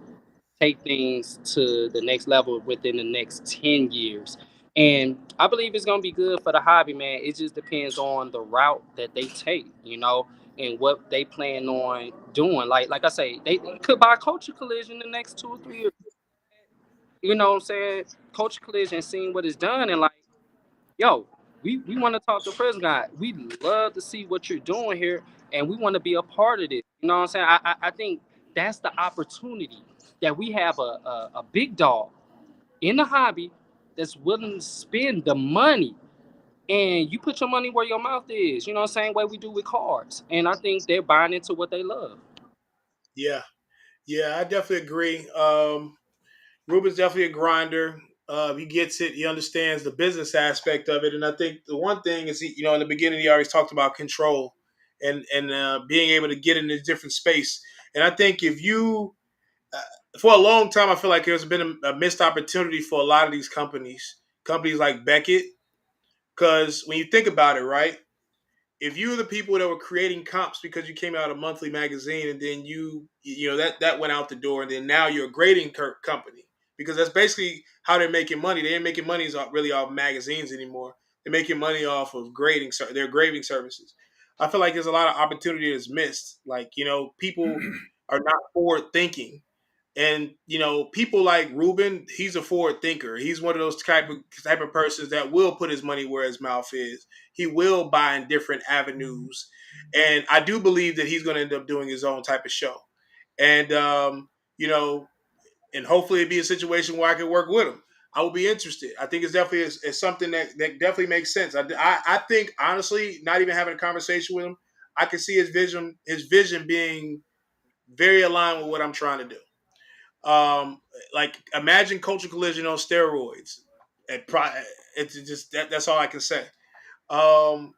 take things to the next level within the next 10 years. And I believe it's going to be good for the hobby, man. It just depends on the route that they take, and what they plan on doing. Like I say, they could buy Culture Collision in the next 2 or 3 years. You know what I'm saying? Culture Collision, seeing what it's done, and like, yo, we want to talk to Prizm guy. We love to see what you're doing here, and we want to be a part of this. You know what I'm saying? I think that's the opportunity that we have a big dog in the hobby that's willing to spend the money. And you put your money where your mouth is. You know what I'm saying? Way we do with cards. And I think they're buying into what they love. Yeah, yeah, I definitely agree. Ruben's definitely a grinder. He gets it. He understands the business aspect of it, and I think the one thing is, in the beginning, he always talked about control and being able to get in a different space. And I think if you, for a long time, I feel like there's been a missed opportunity for a lot of these companies like Beckett, because when you think about it, right? If you were the people that were creating comps because you came out a monthly magazine and then that went out the door, and then now you're a grading company, because that's basically how they're making money. They ain't making money really off magazines anymore. They're making money off of their grading services. I feel like there's a lot of opportunity that's missed. Like, people are not forward thinking. And people like Ruben, he's a forward thinker. He's one of those type of persons that will put his money where his mouth is. He will buy in different avenues, and I do believe that he's going to end up doing his own type of show. And you know, and hopefully it'd be a situation where I could work with him. I will be interested. I think it's definitely it's something that definitely makes sense. I think honestly, not even having a conversation with him, I can see his vision being very aligned with what I'm trying to do. Like imagine Culture Collision on steroids. It's just that's all I can say. Um,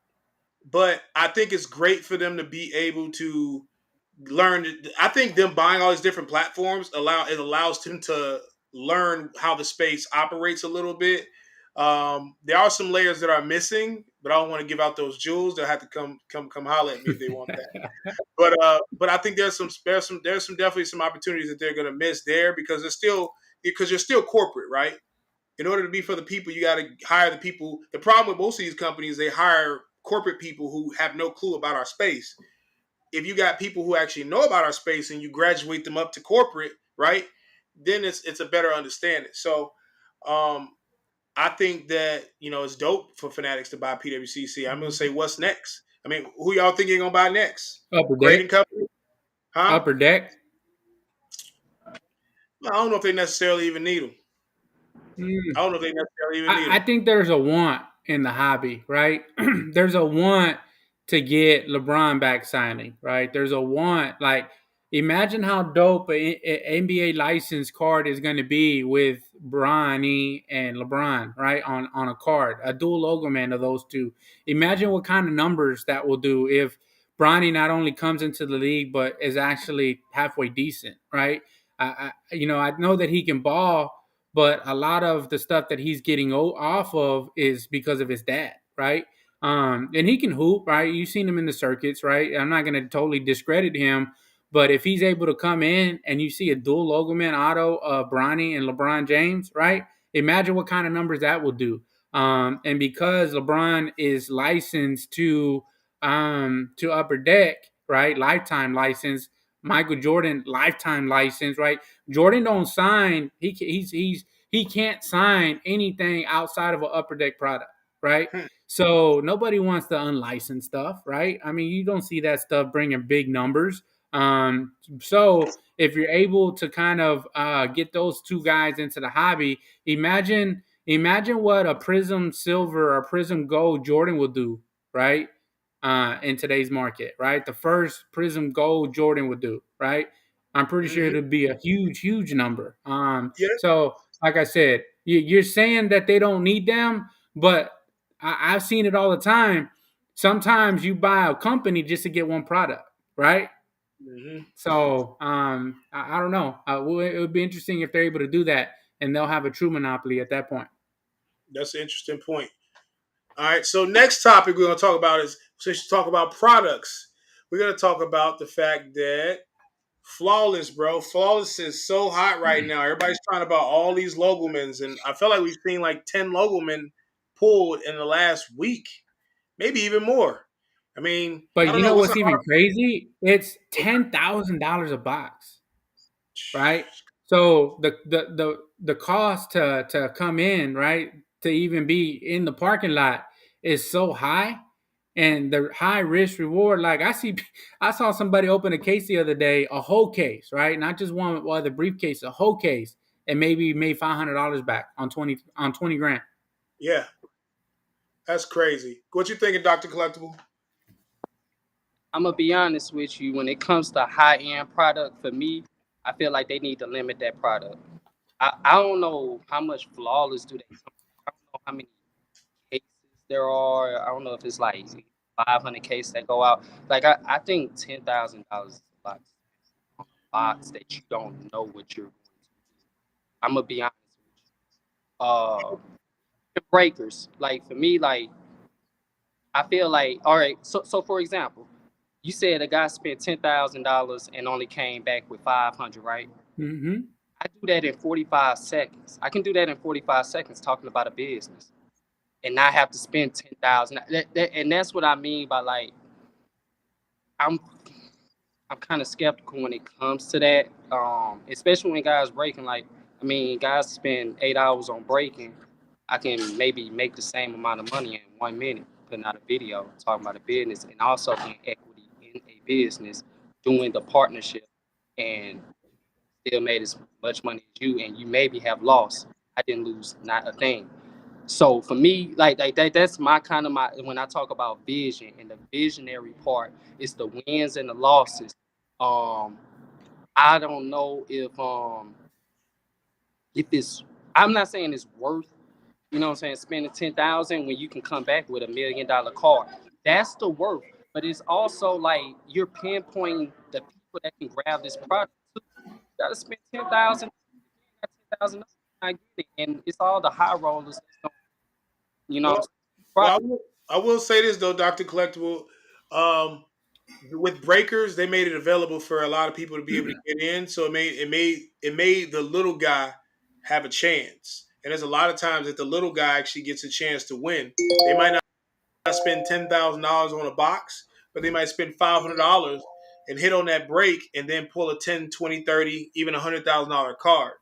but I think it's great for them to be able to learn. I think them buying all these different platforms allows them to learn how the space operates a little bit. There are some layers that are missing, but I don't want to give out those jewels. They'll have to come holler at me if they want that. But I think there's some definitely some opportunities that they're going to miss there, because you're still corporate, right? In order to be for the people, you got to hire the people. The problem with most of these companies, they hire corporate people who have no clue about our space. If you got people who actually know about our space and you graduate them up to corporate, right? Then it's a better understanding. So um, I think that it's dope for Fanatics to buy PWCC. I'm gonna say, what's next? I mean, who y'all think you're gonna buy next? Upper Deck. Grading company, huh? Upper Deck. I don't know if they necessarily even need them. I Mm. don't know if they necessarily even need I them. think there's a want in the hobby, right? There's a want to get LeBron back signing, right? There's a want. Like, imagine how dope a NBA license card is going to be with Bronny and LeBron, right? On a card, a dual logo man of those two. Imagine what kind of numbers that will do if Bronny not only comes into the league but is actually halfway decent, right? I know that he can ball, but a lot of the stuff that he's getting off of is because of his dad, right? And he can hoop, right? You've seen him in the circuits, right? I'm not going to totally discredit him, But if he's able to come in and you see a dual logo man auto of Bronny and LeBron James, right? Imagine what kind of numbers that will do. And because LeBron is licensed to Upper Deck, right? Lifetime license. Michael Jordan lifetime license, right? Jordan don't sign. He can't sign anything outside of an Upper Deck product, right? Hmm. So nobody wants the unlicensed stuff, right? I mean, you don't see that stuff bringing big numbers. So if you're able to kind of get those two guys into the hobby, imagine what a Prism Silver or Prism Gold Jordan will do, right? In today's market, right? The first Prism Gold Jordan would do, right? I'm pretty sure Mm-hmm. it'll be a huge, huge number. Yeah. So like I said, you're saying that they don't need them, but I've seen it all the time. Sometimes you buy a company just to get one product, right? Mm-hmm. So I don't know. It would be interesting if they're able to do that, and they'll have a true monopoly at that point. That's an interesting point. All right. So next topic we're going to talk about is, since you talk about products, we're going to talk about the fact that Flawless, bro. Flawless is so hot right now. Everybody's trying about all these logomans, and I feel like we've seen like 10 logomen pulled in the last week, maybe even more. I mean, I But don't you know know what's what's even crazy? It's $10,000 a box, right? So the cost to come in, right, to even be in the parking lot is so high, and the high risk reward. Like I saw somebody open a case the other day, a whole case, right, not just one or the briefcase, a whole case, and maybe made $500 back on 20 grand. Yeah, that's crazy. What you thinking, Doctor Collectible? I'm gonna be honest with you. When it comes to high end product, for me, I feel like they need to limit that product. I don't know how much flawless do they come. I don't know how many cases there are. I don't know if it's like 500 cases that go out. Like I think $10,000 is a lot on a box that you don't know what you're going to get. I'm gonna be honest with you. The breakers, like for me, like I feel like all right. So for example, you said a guy spent $10,000 and only came back with 500, right? Mm-hmm. I do that in 45 seconds. I can do that in 45 seconds talking about a business and not have to spend 10,000. And that's what I mean by like I'm I'm kind of skeptical when it comes to that. Especially when guys breaking. Like I mean, guys spend 8 hours on breaking. I can maybe make the same amount of money in 1 minute putting out a video talking about a business and also getting equity in a business, doing the partnership, and still made as much money as you, and you maybe have lost. I didn't lose not a thing. So for me, like that's my kind of my when I talk about vision and the visionary part, it's the wins and the losses. Um, I don't know if it's I'm not saying it's worth, you know what I'm saying, spending 10,000 when you can come back with $1 million car. That's the worth. But it's also like you're pinpointing the people that can grab this product too. You gotta spend 10,000, 10,000, I get it. And it's all the high rollers that's going, you know what I'm Well, saying? well, I will say this though, Doctor Collectible. Um, with breakers, they made it available for a lot of people to be able to get in. So it made the little guy have a chance. And there's a lot of times that the little guy actually gets a chance to win. They might not spend $10,000 on a box, but they might spend $500 and hit on that break and then pull a 10, 20, 30, even $100,000 card.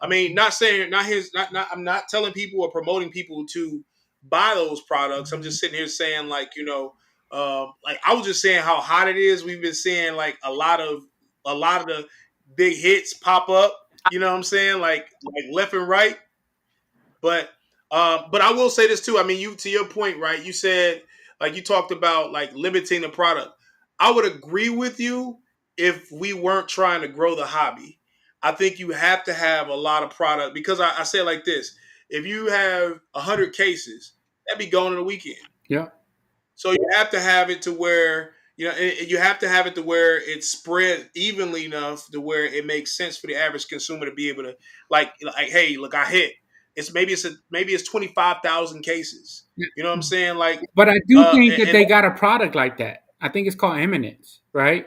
I mean, not saying not his not I'm not telling people or promoting people to buy those products. I'm just sitting here saying like I was just saying how hot it is. We've been seeing like a lot of the big hits pop up. You know what I'm saying? Like left and right. But I will say this too. I mean, you to your point, right? You said like you talked about like limiting the product. I would agree with you if we weren't trying to grow the hobby. I think you have to have a lot of product because I say it like this: if you have 100 cases, that'd be going in a weekend. Yeah. So you have to have it to where you have to have it to where it's spread evenly enough to where it makes sense for the average consumer to be able to like hey, look, I hit. Maybe it's 25,000 cases. You know what I'm saying? Like But I do think that and they got a product like that. I think it's called Eminence, right?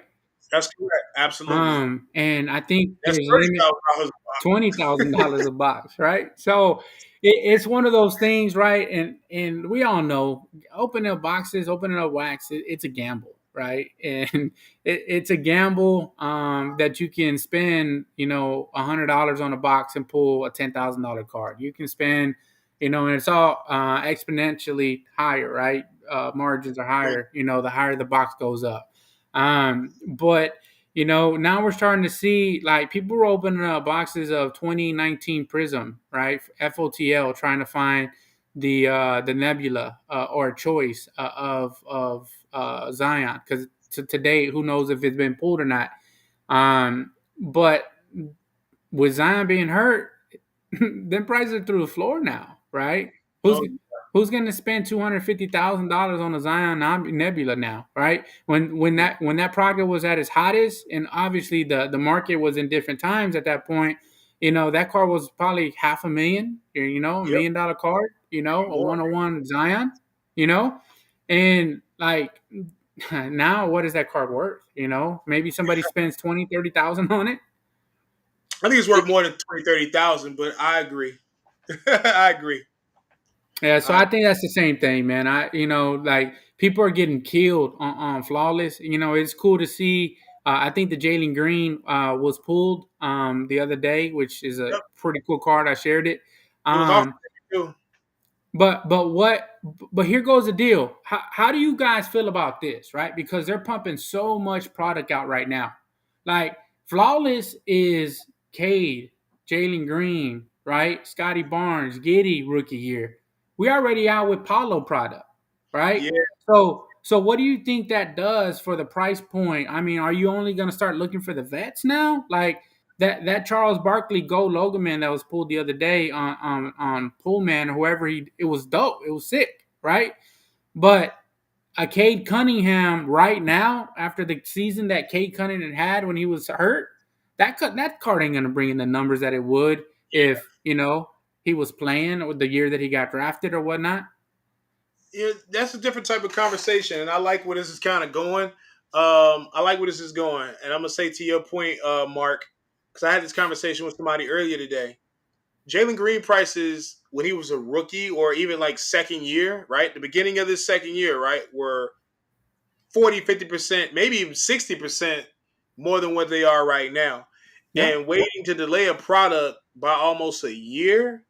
That's correct. Absolutely. And I think That's there's a limit. $30,000 a box. $20,000 a box, right? So it's one of those things, right? And we all know opening up boxes, opening up wax, it's a gamble, right? And it's a gamble that you can spend, $100 on a box and pull a $10,000 card. You can spend, and it's all exponentially higher, right? Margins are higher, the higher the box goes up. But now we're starting to see like people were opening up boxes of 2019 Prizm, right? FOTL, trying to find the Nebula or a choice of Zion, because to date, who knows if it's been pulled or not. But with Zion being hurt, then prices are through the floor now, right? Who's Oh, who's going to spend $250,000 on a Zion Nebula now, right? When that product was at its hottest, and obviously the market was in different times at that point. That card was probably half a million, a yep. $1 million card, a More. 101 Zion, you know, and like now, what is that card worth? Maybe somebody spends 20, 30,000 on it. I think it's worth more than 20, 30,000, but I agree. I agree. Yeah, so I, I think that's the same thing, man. Like people are getting killed on flawless. It's cool to see. I think the Jalen Green was pulled the other day, which is a yep. pretty cool card. I shared it. It was awesome Um, too. but here goes the deal. How do you guys feel about this, right? Because they're pumping so much product out right now. Like Flawless is Cade, Jalen Green, right? Scotty Barnes, Giddy rookie year. We already out with Paulo product, right? Yeah. So what do you think that does for the price point? I mean, are you only going to start looking for the vets now? Like that Charles Barkley Go Logan man that was pulled the other day on Pullman or whoever it was dope. It was sick, right? But a Cade Cunningham right now, after the season that Cade Cunningham had when he was hurt, that card ain't gonna bring in the numbers that it would if he was playing or the year that he got drafted or whatnot. Yeah, that's a different type of conversation, and I like where this is kind of going. I like where this is going, and I'm gonna say to your point, Mark, because I had this conversation with somebody earlier today. Jalen Green prices when he was a rookie or even like second year, right? The beginning of this second year, right, were 40, 50%, maybe even 60% more than what they are right now. Yeah, And waiting to delay a product by almost a year,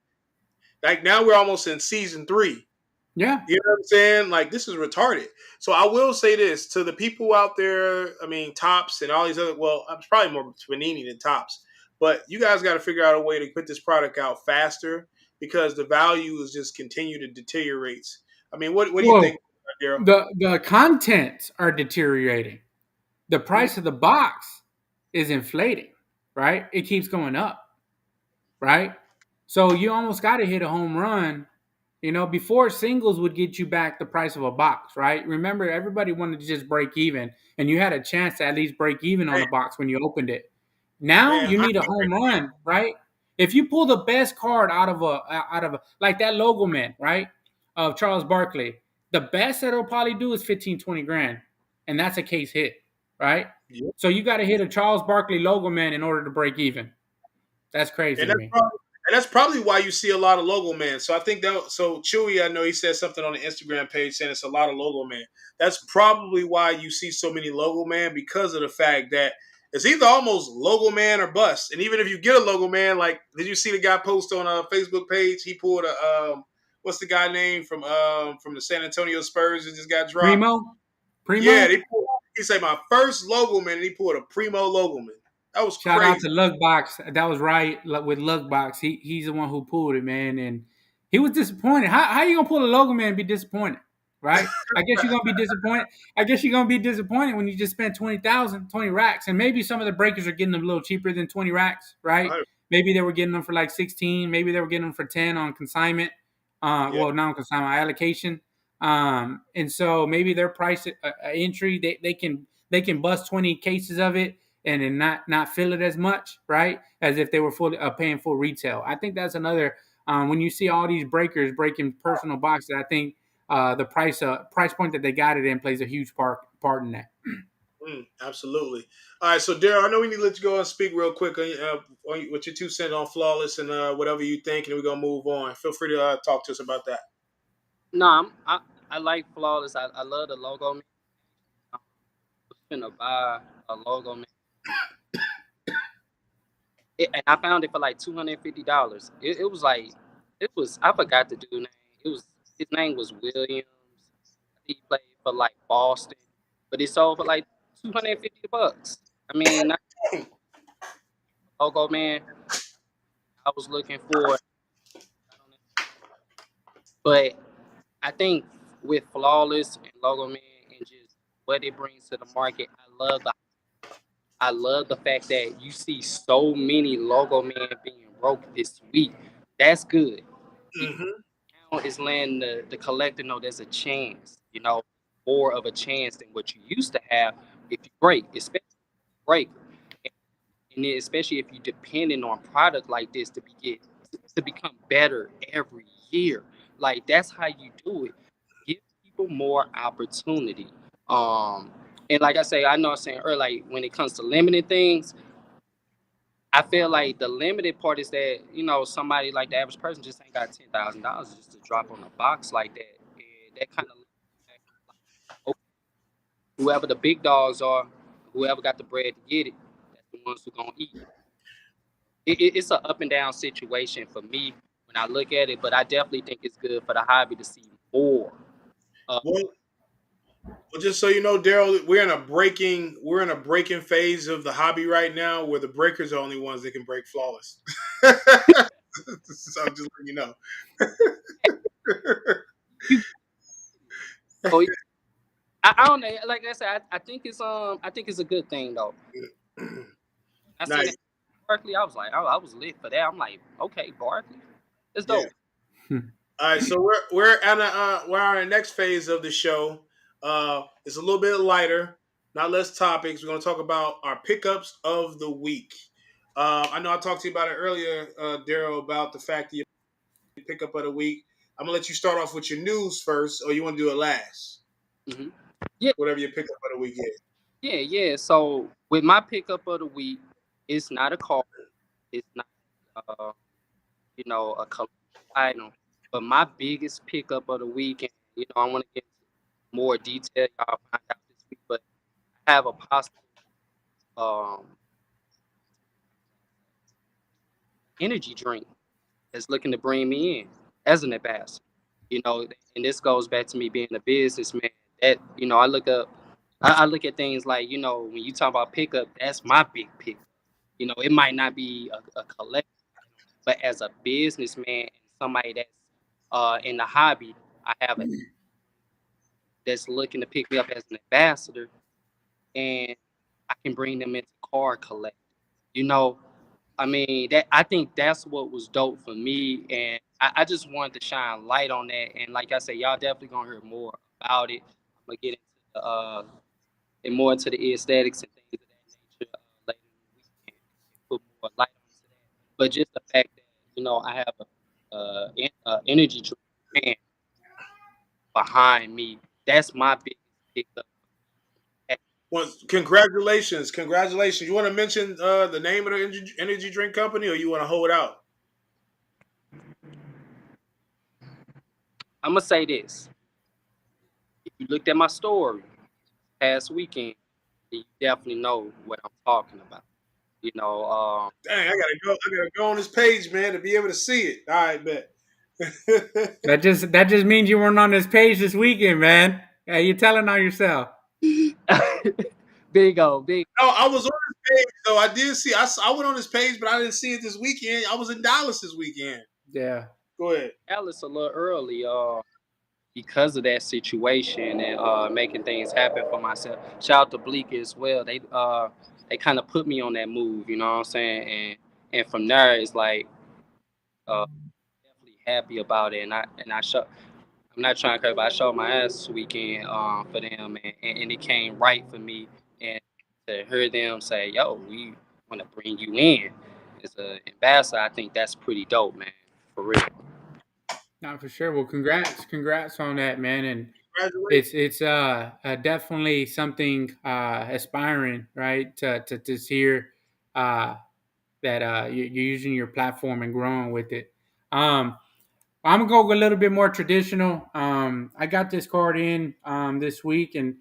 like now we're almost in season three. yeah. You know what I'm saying? Like this is retarded. So I will say this to the people out there. I mean, Tops and all these other. Well, I'm probably more Panini than Tops, but you guys got to figure out a way to put this product out faster because the value is just continue to deteriorate. I mean, what do you think, Well, Daryl? the contents are deteriorating. The Mhm. price of the box is inflating, right? It keeps going up, right? So you almost got to hit a home run. Before singles would get you back the price of a box, right? Remember, everybody wanted to just break even, and you had a chance to at least break even on Man, a box when you opened it. Now man, you need a home run, right? If you pull the best card out of a like that logo man, right? Of Charles Barkley, the best that it'll probably do is 15, 20 grand. And that's a case hit, right? yeah. So you got to hit a Charles Barkley logo man in order to break even. That's crazy And to that's me. probably, and that's probably why you see a lot of logo man. So I think that so Chewy, I know he said something on the Instagram page saying it's a lot of logo man. That's probably why you see so many logo man because of the fact that it's either almost logo man or bust. And even if you get a logo man, like did you see the guy post on a Facebook page? He pulled a what's the guy name from the San Antonio Spurs that just got dropped? Primo, Yeah, Primo. he said my first logo man, and he pulled a primo logo man. That was Shout out crazy. to Luckbox. That was right with Luckbox. He's the one who pulled it, man, and he was disappointed. How you gonna pull a logo man and be disappointed, right? I guess you're gonna be disappointed. I guess you're gonna be disappointed when you just spent 20 racks, and maybe some of the breakers are getting them a little cheaper than 20 racks, right? Maybe they were getting them for like 16. Maybe they were getting them for 10 on consignment. Yeah. Well, not on consignment, allocation. And so maybe their price entry they can bust 20 cases of it and then not feel it as much, right? As if they were fully paying full retail. I think that's another when you see all these breakers breaking personal boxes. I think the price point that they got it in plays a huge part in that. Absolutely. All right, so Daryl, I know we need to let you go and speak real quick with your 2 cents on Flawless and whatever you think, and we're gonna move on. Feel free to talk to us about that. No, I like Flawless. I love the logo, man. I was finna buy a logo, man. And I found it for like $250. It was like it was I forgot the dude name. It was his name was Williams. He played for like Boston, but it sold for like $250. I mean, not logo man. I was looking for, but I think with Flawless and Logo Man and just what it brings to the market, I love the fact that you see so many Logo Man being broke this week. That's good. Hmm. Now is letting the collector know there's a chance, more of a chance than what you used to have if you break, especially break. And then especially if you're depending on product like this to become better every year. Like that's how you do it. Give people more opportunity. Um, and like I say, I know I'm saying earlier, like when it comes to limiting things, I feel like the limited part is that somebody like the average person just ain't got $10,000 just to drop on a box like that, and that kind of whoever the big dogs are, whoever got the bread to get it, that's the ones who gonna eat. It's an up and down situation for me when I look at it, but I definitely think it's good for the hobby to see more. Uh, Well, well, just so you know, Daryl, we're in a breaking phase of the hobby right now, where the breakers are the only ones that can break Flawless. So I'm just letting you know. you, oh, I don't know. Like I said, I think it's a good thing though. I seen it Nice. Barkley. I was like, I was lit for that. I'm like, okay, Barkley, it's Yeah. dope. All right, so we're on the next phase of the show. It's a little bit lighter, not less topics. We're going to talk about our pickups of the week. I know I talked to you about it earlier, Daryl, about the fact that you pickup of the week. I'm gonna let you start off with your news first, or you want to do it last? Hmm. Yeah, Whatever your pickup of the week is. yeah. So with my pickup of the week, it's not a car. It's not, uh, a collectible item. But my biggest pickup of the week, and I want to get into more detail. Y'all find out this week, but I have a possible um, energy drink that's looking to bring me in as an ambassador. And this goes back to me being a businessman. That I look at things like when you talk about pickup, that's my big pick. It might not be a collector, but as a businessman and somebody that's in the hobby, I have a that's looking to pick me up as an ambassador, and I can bring them into car collecting. You know, I mean, that I think that's what was dope for me, and I just wanted to shine light on that. And like I said, y'all definitely gonna hear more about it. I'm gonna get into and more into the aesthetics and things of that nature later in the weekend and put more light onto that. But just the fact that I have a energy drink brand behind me, that's my biggest pickup. Well, congratulations, congratulations. You want to mention the name of the energy drink company, or you want to hold out? I'm gonna say this: if you looked at my story past weekend, then you definitely know what I'm talking about. You know, Dang, I gotta go. I gotta go on this page, man, to be able to see it. All right, bet. That just means you weren't on this page this weekend, man. Yeah, you're telling on yourself. big. No, I was on this page, though. I did see. I went on this page, but I didn't see it this weekend. I was in Dallas this weekend. Yeah. Go ahead. Alice a little early, because of that situation and making things happen for myself. Shout out to Bleak as well. They kind of put me on that move, you know what I'm saying? And from there, it's like definitely happy about it. And I show. I'm not trying to curse, but I showed my ass this weekend for them, and it came right for me. And to hear them say, "Yo, we want to bring you in as an ambassador," I think that's pretty dope, man. For real. Not for sure. Well, congrats on that, man. And it's definitely something aspiring, right? To hear that you're using your platform and growing with it. I'm gonna go a little bit more traditional. I got this card in this week, and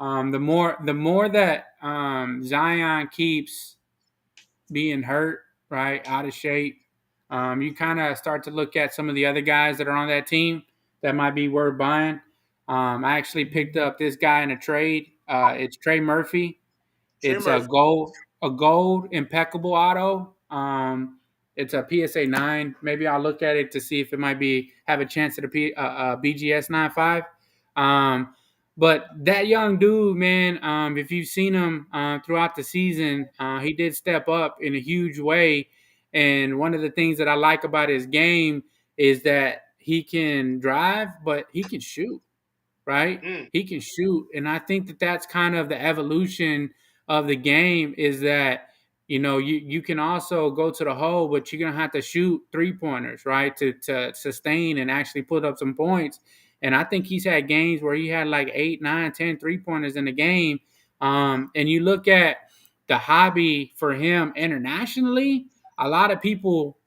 the more that Zion keeps being hurt, right, out of shape, you kind of start to look at some of the other guys that are on that team that might be worth buying. I actually picked up this guy in a trade. It's Trey Murphy. Trey It's a Murphy. gold impeccable auto. It's a PSA 9. Maybe I'll look at it to see if it might be have a chance at a BGS 95. But that young dude, man, if you've seen him throughout the season, he did step up in a huge way. And one of the things that I like about his game is that he can drive, but he can shoot, right? Mm. He can shoot, and I think that that's kind of the evolution of the game. Is that you can also go to the hole, but you're gonna have to shoot 3-pointers, right, to sustain and actually put up some points. And I think he's had games where he had like 8, 9, 10 3-pointers in the game. And you look at the hobby for him internationally, a lot of people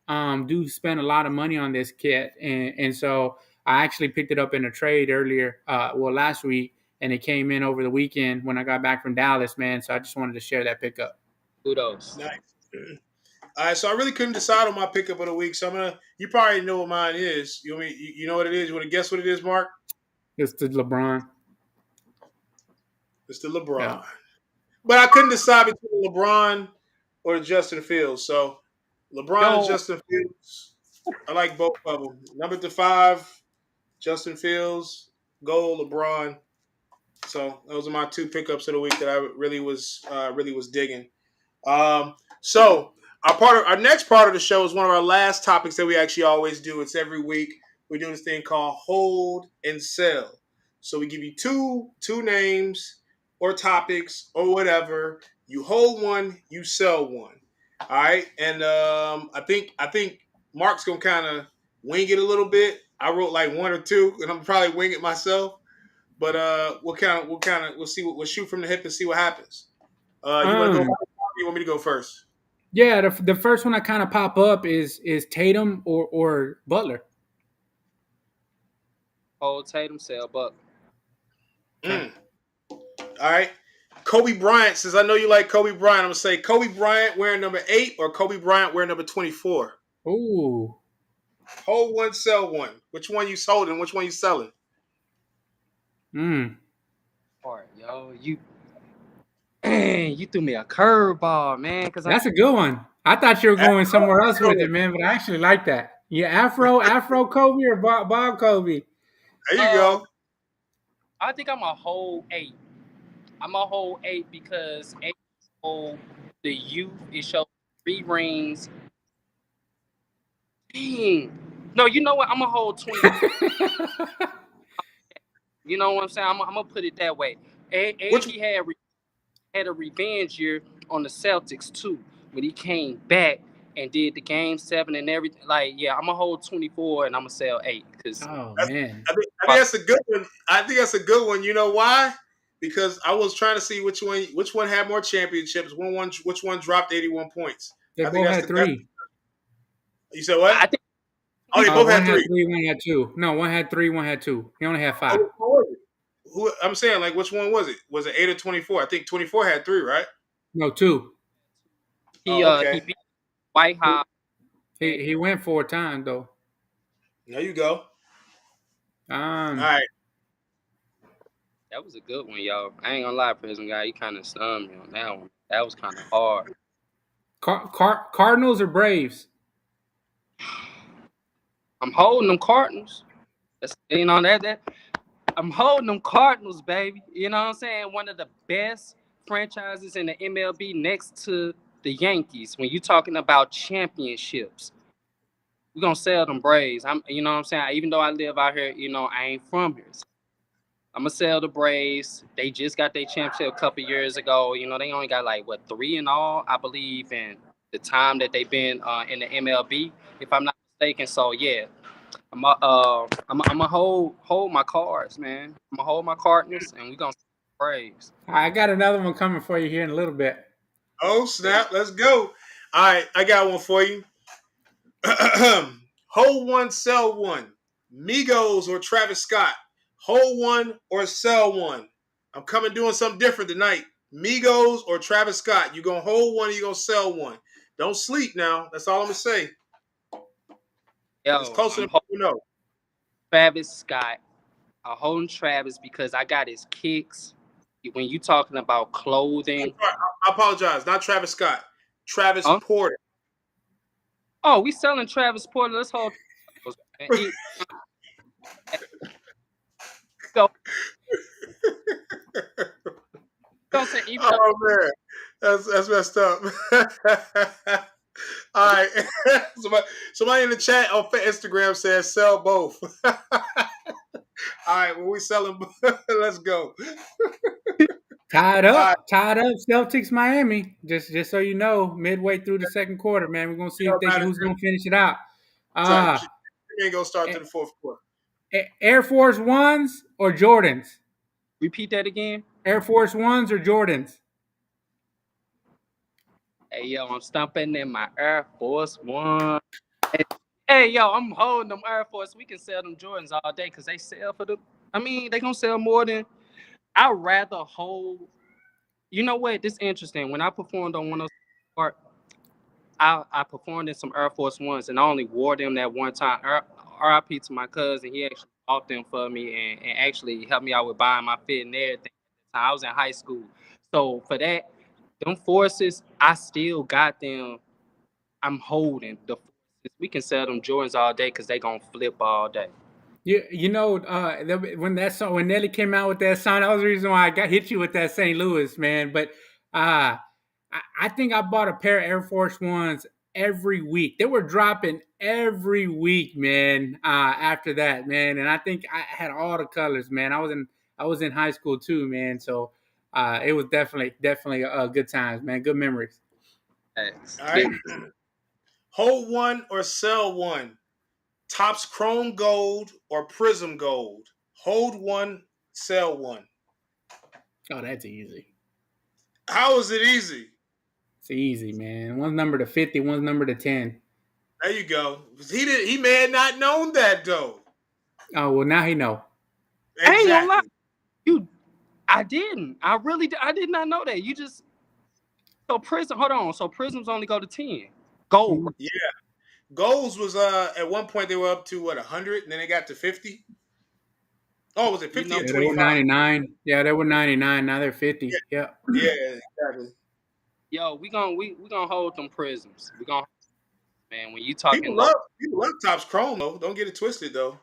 do spend a lot of money on this kit, and so I actually picked it up in a trade earlier, last week, and it came in over the weekend when I got back from Dallas, man. So I just wanted to share that pickup. Kudos. Nice. All right, so I really couldn't decide on my pickup of the week. So I'm gonna. You probably know what mine is. You know what it is. You want to guess what it is, Mark? It's the LeBron. It's the LeBron. Yeah. But I couldn't decide between LeBron or Justin Fields. So LeBron and Yo, Justin Fields. I like both of them. Number to 5, Justin Fields. Gold, LeBron. So those are my 2 pickups of the week that I really was digging. So our next part of the show is one of our last topics that we actually always do. It's every week. We do this thing called hold and sell. So we give you two names or topics or whatever. You hold one, you sell one. All right, and I think Mark's gonna kind of wing it a little bit. I wrote like 1 or 2, and I'm probably wing it myself. But we'll see we'll shoot from the hip and see what happens. You want to go Um. first? Or you want me to go first? Yeah. The first one that kind of pop up is Tatum or Butler. hold Tatum, sell Buck. Okay. Mm. All right. Kobe Bryant, since I know you like Kobe Bryant, I'm gonna say Kobe Bryant wearing number 8 or Kobe Bryant wearing number 24. Ooh. Hold one, sell one. Which one you sold and which one you selling? Mm. All right, yo, you threw me a curveball, man. Cause That's a good one. I thought you were going somewhere else with it, man, but I actually like that. Yeah, Afro Kobe or Bob Kobe? There you um, go. I think I'm a whole 8. I'm a whole 8 because 8 hold the youth. It shows 3 rings. Dang. No, you know what? I'm a whole 20. You know what I'm saying? I'm gonna put it that way. And Which he had a revenge year on the Celtics too when he came back and did the game 7 and everything. Like, yeah, I'm gonna hold 24 and I'm gonna sell 8 because Oh that's, man. I think that's a good one. I think that's a good one. You know why? Because I was trying to see which one had more championships. Which one dropped 81 points. They I think both that's had the that's, 3. you said what? I think Oh, they both One had had 3. 3, one had 2. No, one had 3, one had 2. He only had 5. Oh, which one was it? Who I'm saying, like, which one was it? Was it 8 or 24? I think 24 had 3, right? No, 2. Oh, he okay. beat White He House. And he went 4 times though. There you go. All Um, right. that was a good one, y'all. I ain't gonna lie, Prizm guy, you kind of stunned me on that one. That was kind of hard. Cardinals or Braves? I'm holding them Cardinals. That's, that I'm holding them Cardinals, baby. You know what I'm saying? One of the best franchises in the MLB next to the Yankees. When you're talking about championships, we're gonna sell them Braves. You know what I'm saying? Even though I live out here, I ain't from here. So I'm gonna sell the Braves. They just got their championship a couple years ago. They only got like 3 in all, I believe, in the time that they've been in the MLB, if I'm not mistaken. So yeah, I'm hold my cards, man. I'm gonna hold my cardness, and we gonna praise. I got another one coming for you here in a little bit. Oh snap! Let's go. All right, I got one for you. Hold one, sell one. Migos or Travis Scott. Hold one or sell one. I'm coming doing something different tonight. Migos or Travis Scott. You gonna hold one or you gonna sell one. Don't sleep now. That's all I'm gonna say. It's Yo, closer I'm than holding people know. Travis Scott. I'm holding Travis because I got his kicks. When you talking about I'm clothing, sorry, I apologize. Not Travis Scott. Travis huh? Porter. Oh, we selling Travis Porter. Let's hold. Man. Go. Don't say even though Oh man, that's messed up. All right, somebody in the chat on Instagram says sell both. All right, when we selling, let's go. Tied All right, up, tied up. Celtics, Miami. Just so you know, midway through the second quarter, man, we're gonna see if no matter. who's gonna finish it out. Sorry, Uh we ain't gonna start to the fourth quarter. Air Force Ones or Jordans? repeat that again. Air Force Ones or Jordans? Hey yo, I'm stomping in my Air Force One. Hey yo, I'm holding them Air Force. We can sell them Jordans all day because they sell for the. I mean, they gonna sell more than. I'd rather hold. You know what? This interesting. When I performed on 106 I performed in some Air Force Ones and I only wore them that one time. RIP to my cousin. He actually bought them for me and actually helped me out with buying my fit and everything. I was in high school. So for that, them forces, I still got them. I'm holding the forces. We can sell them Jordans all day because they gonna flip all day. You know, when that song, when Nelly came out with that song, that was the reason why I got hit you with that St. Louis, man. But I think I bought a pair of Air Force Ones every week. They were dropping every week, man. After that, man, and I think I had all the colors, man. I was in high school too, man. So it was definitely good times, man. Good memories. Thanks. All right, hold one or sell one. Topps Chrome Gold or Prism Gold. Hold one, sell one. Oh, that's easy. How is it easy? It's easy, man. One's number to 50, one's number to 10. There you go. He may have not known that though. Oh well, now he know. I ain't gonna lie, Exactly. you. I didn't. I really. I did not know that. You just so Prism. Hold on. So Prisms only go to 10. Gold. Mhm. Yeah. Goals was at one point they were up to what 100 and then they got to 50. Oh, was it You 50 know. or Yeah, they were 25? 99. Yeah, they were 99. Now they're 50. Yeah. Yeah, exactly. Yo, we gonna hold them prisms. We gonna man. When you talking low People love Topps Chrome though. Don't get it twisted though.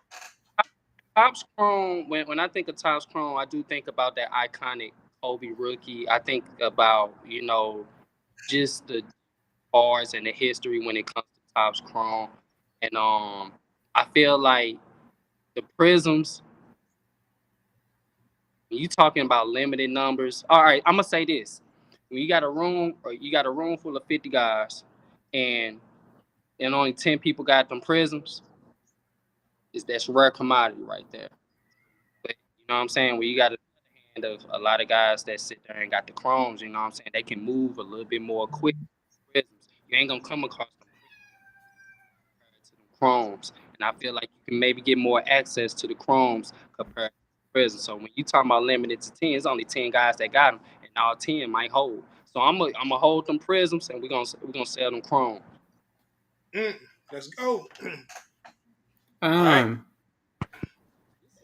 Topps Chrome. When I think of Topps Chrome, I do think about that iconic Kobe rookie. I think about just the bars and the history when it comes to Topps Chrome, and I feel like the prisms. When you talking about limited numbers, all right. I'm gonna say this: when you got a room or you got a room full of 50 guys, and only 10 people got them prisms, is that's rare commodity right there. But you know what I'm saying? When you got a hand of a lot of guys that sit there and got the chromes, you know what I'm saying? They can move a little bit more quick. Prisms. You ain't gonna come across them compared to them chromes. And I feel like you can maybe get more access to the chromes compared to the prisms. So when you talking about limited to 10, it's only 10 guys that got them, and all 10 might hold. So I'm gonna hold them prisms, and we're gonna sell them chrome. Mm, let's go. All right. Um,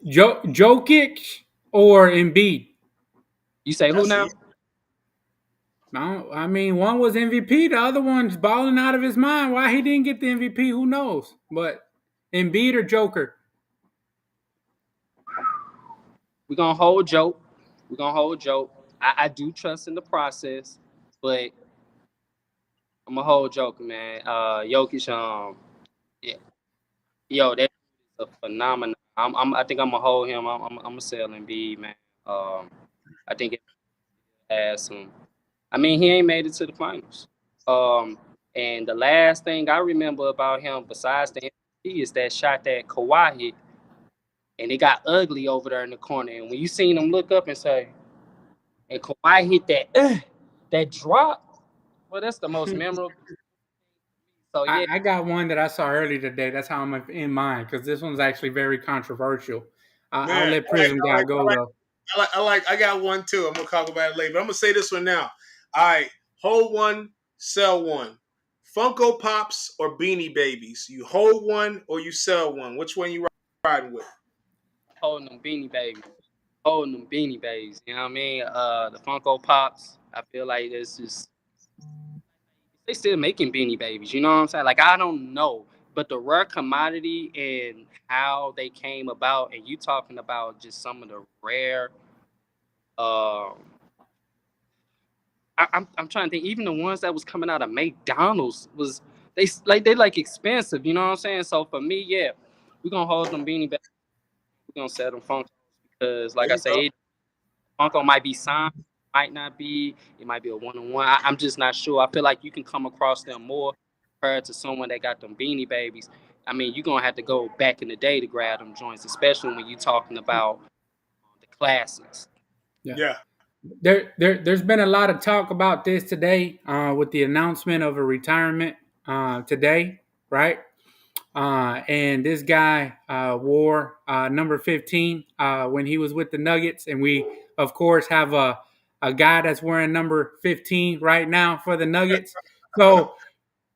Jokic or Embiid? You say who That's now? easy. I mean, one was MVP, the other one's balling out of his mind. Why he didn't get the MVP, who knows? But Embiid or Joker? We're gonna hold Joe. We're gonna hold Joe. I do trust in the process, but I'm gonna hold Joker, man. Jokic, yeah, yo, that is a phenomenon. I think I'm gonna hold him. I'm gonna sell Embiid, man. Um, I think it has some. I mean, he ain't made it to the finals. And the last thing I remember about him, besides the is that shot that Kawhi hit, and it got ugly over there in the corner. And when you seen him look up and say, and Kawhi hit that drop, well, that's the most memorable. So yeah, I got one that I saw earlier today. That's how I'm in mind because this one's actually very controversial. I'll Man, let Prizm guy go though. I got one too. I'm gonna talk about it later, but I'm gonna say this one now. All right, hold one, sell one. Funko Pops or Beanie Babies? You hold one or you sell one? Which one you riding with? holding them Beanie Babies, holding them Beanie Babies. You know what I mean? The Funko Pops. I feel like this is they still making Beanie Babies. You know what I'm saying? Like I don't know, but the rare commodity and how they came about, and you talking about just some of the rare. Um, I'm trying to think. Even the ones that was coming out of McDonald's was they like expensive. You know what I'm saying? So for me, yeah, we're gonna hold them Beanie Babies. We're gonna sell them Funkos because, There like I you go. said, Funko might be signed, might not be. It might be a one-on-one. I'm just not sure. I feel like you can come across them more compared to someone that got them Beanie Babies. I mean, you're gonna have to go back in the day to grab them joints, especially when you're talking about the classics. Yeah. Yeah, There's been a lot of talk about this today with the announcement of a retirement today, right? And this guy wore number 15 when he was with the Nuggets, and we, of course, have a guy that's wearing number 15 right now for the Nuggets. So,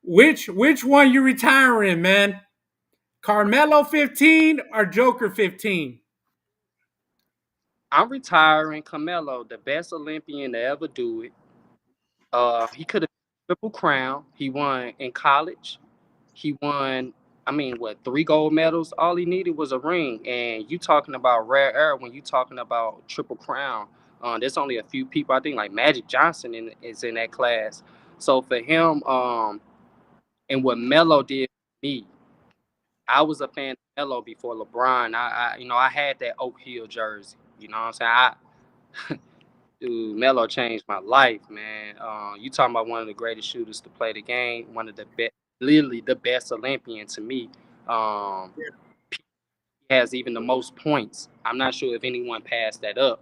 which one you retiring, man? Carmelo 15 or Joker 15? I'm retiring Carmelo, the best Olympian to ever do it. He could have triple crown. He won in college. He won. I mean, what 3 gold medals? All he needed was a ring. And you talking about rare air when you talking about triple crown. There's only a few people. I think like Magic Johnson is in that class. So for him, and what Melo did for me, I was a fan of Melo before LeBron. I had that Oak Hill jersey. You know what I'm saying? Dude, Melo changed my life, man. You talking about one of the greatest shooters to play the game, one of the best, literally the best Olympian to me. Um, he has even the most points. I'm not sure if anyone passed that up,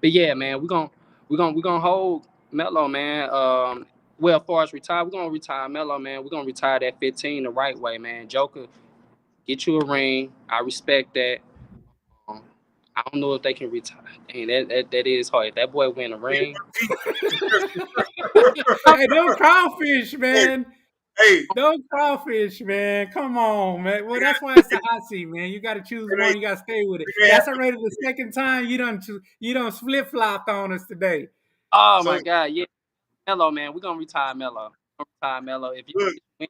but yeah, man, we're gonna hold Melo, man. Well, as far as retire, we're gonna retire Melo, man. We're gonna retire that 15 the right way, man. Joker, get you a ring. I respect that. Um, I don't know if they can retire. And that is hard. If that boy win a ring. Hey, those crawfish, hey, man. hey, Those crawfish, man. Come on, man. Well, that's why it's the hot seat, man. You got to choose they, one. You got to stay with it. they have That's already the second time you done flip flopped on us today. Oh so my God, yeah, Melo, man, we're gonna retire Melo. We're gonna retire Melo. If you look. win,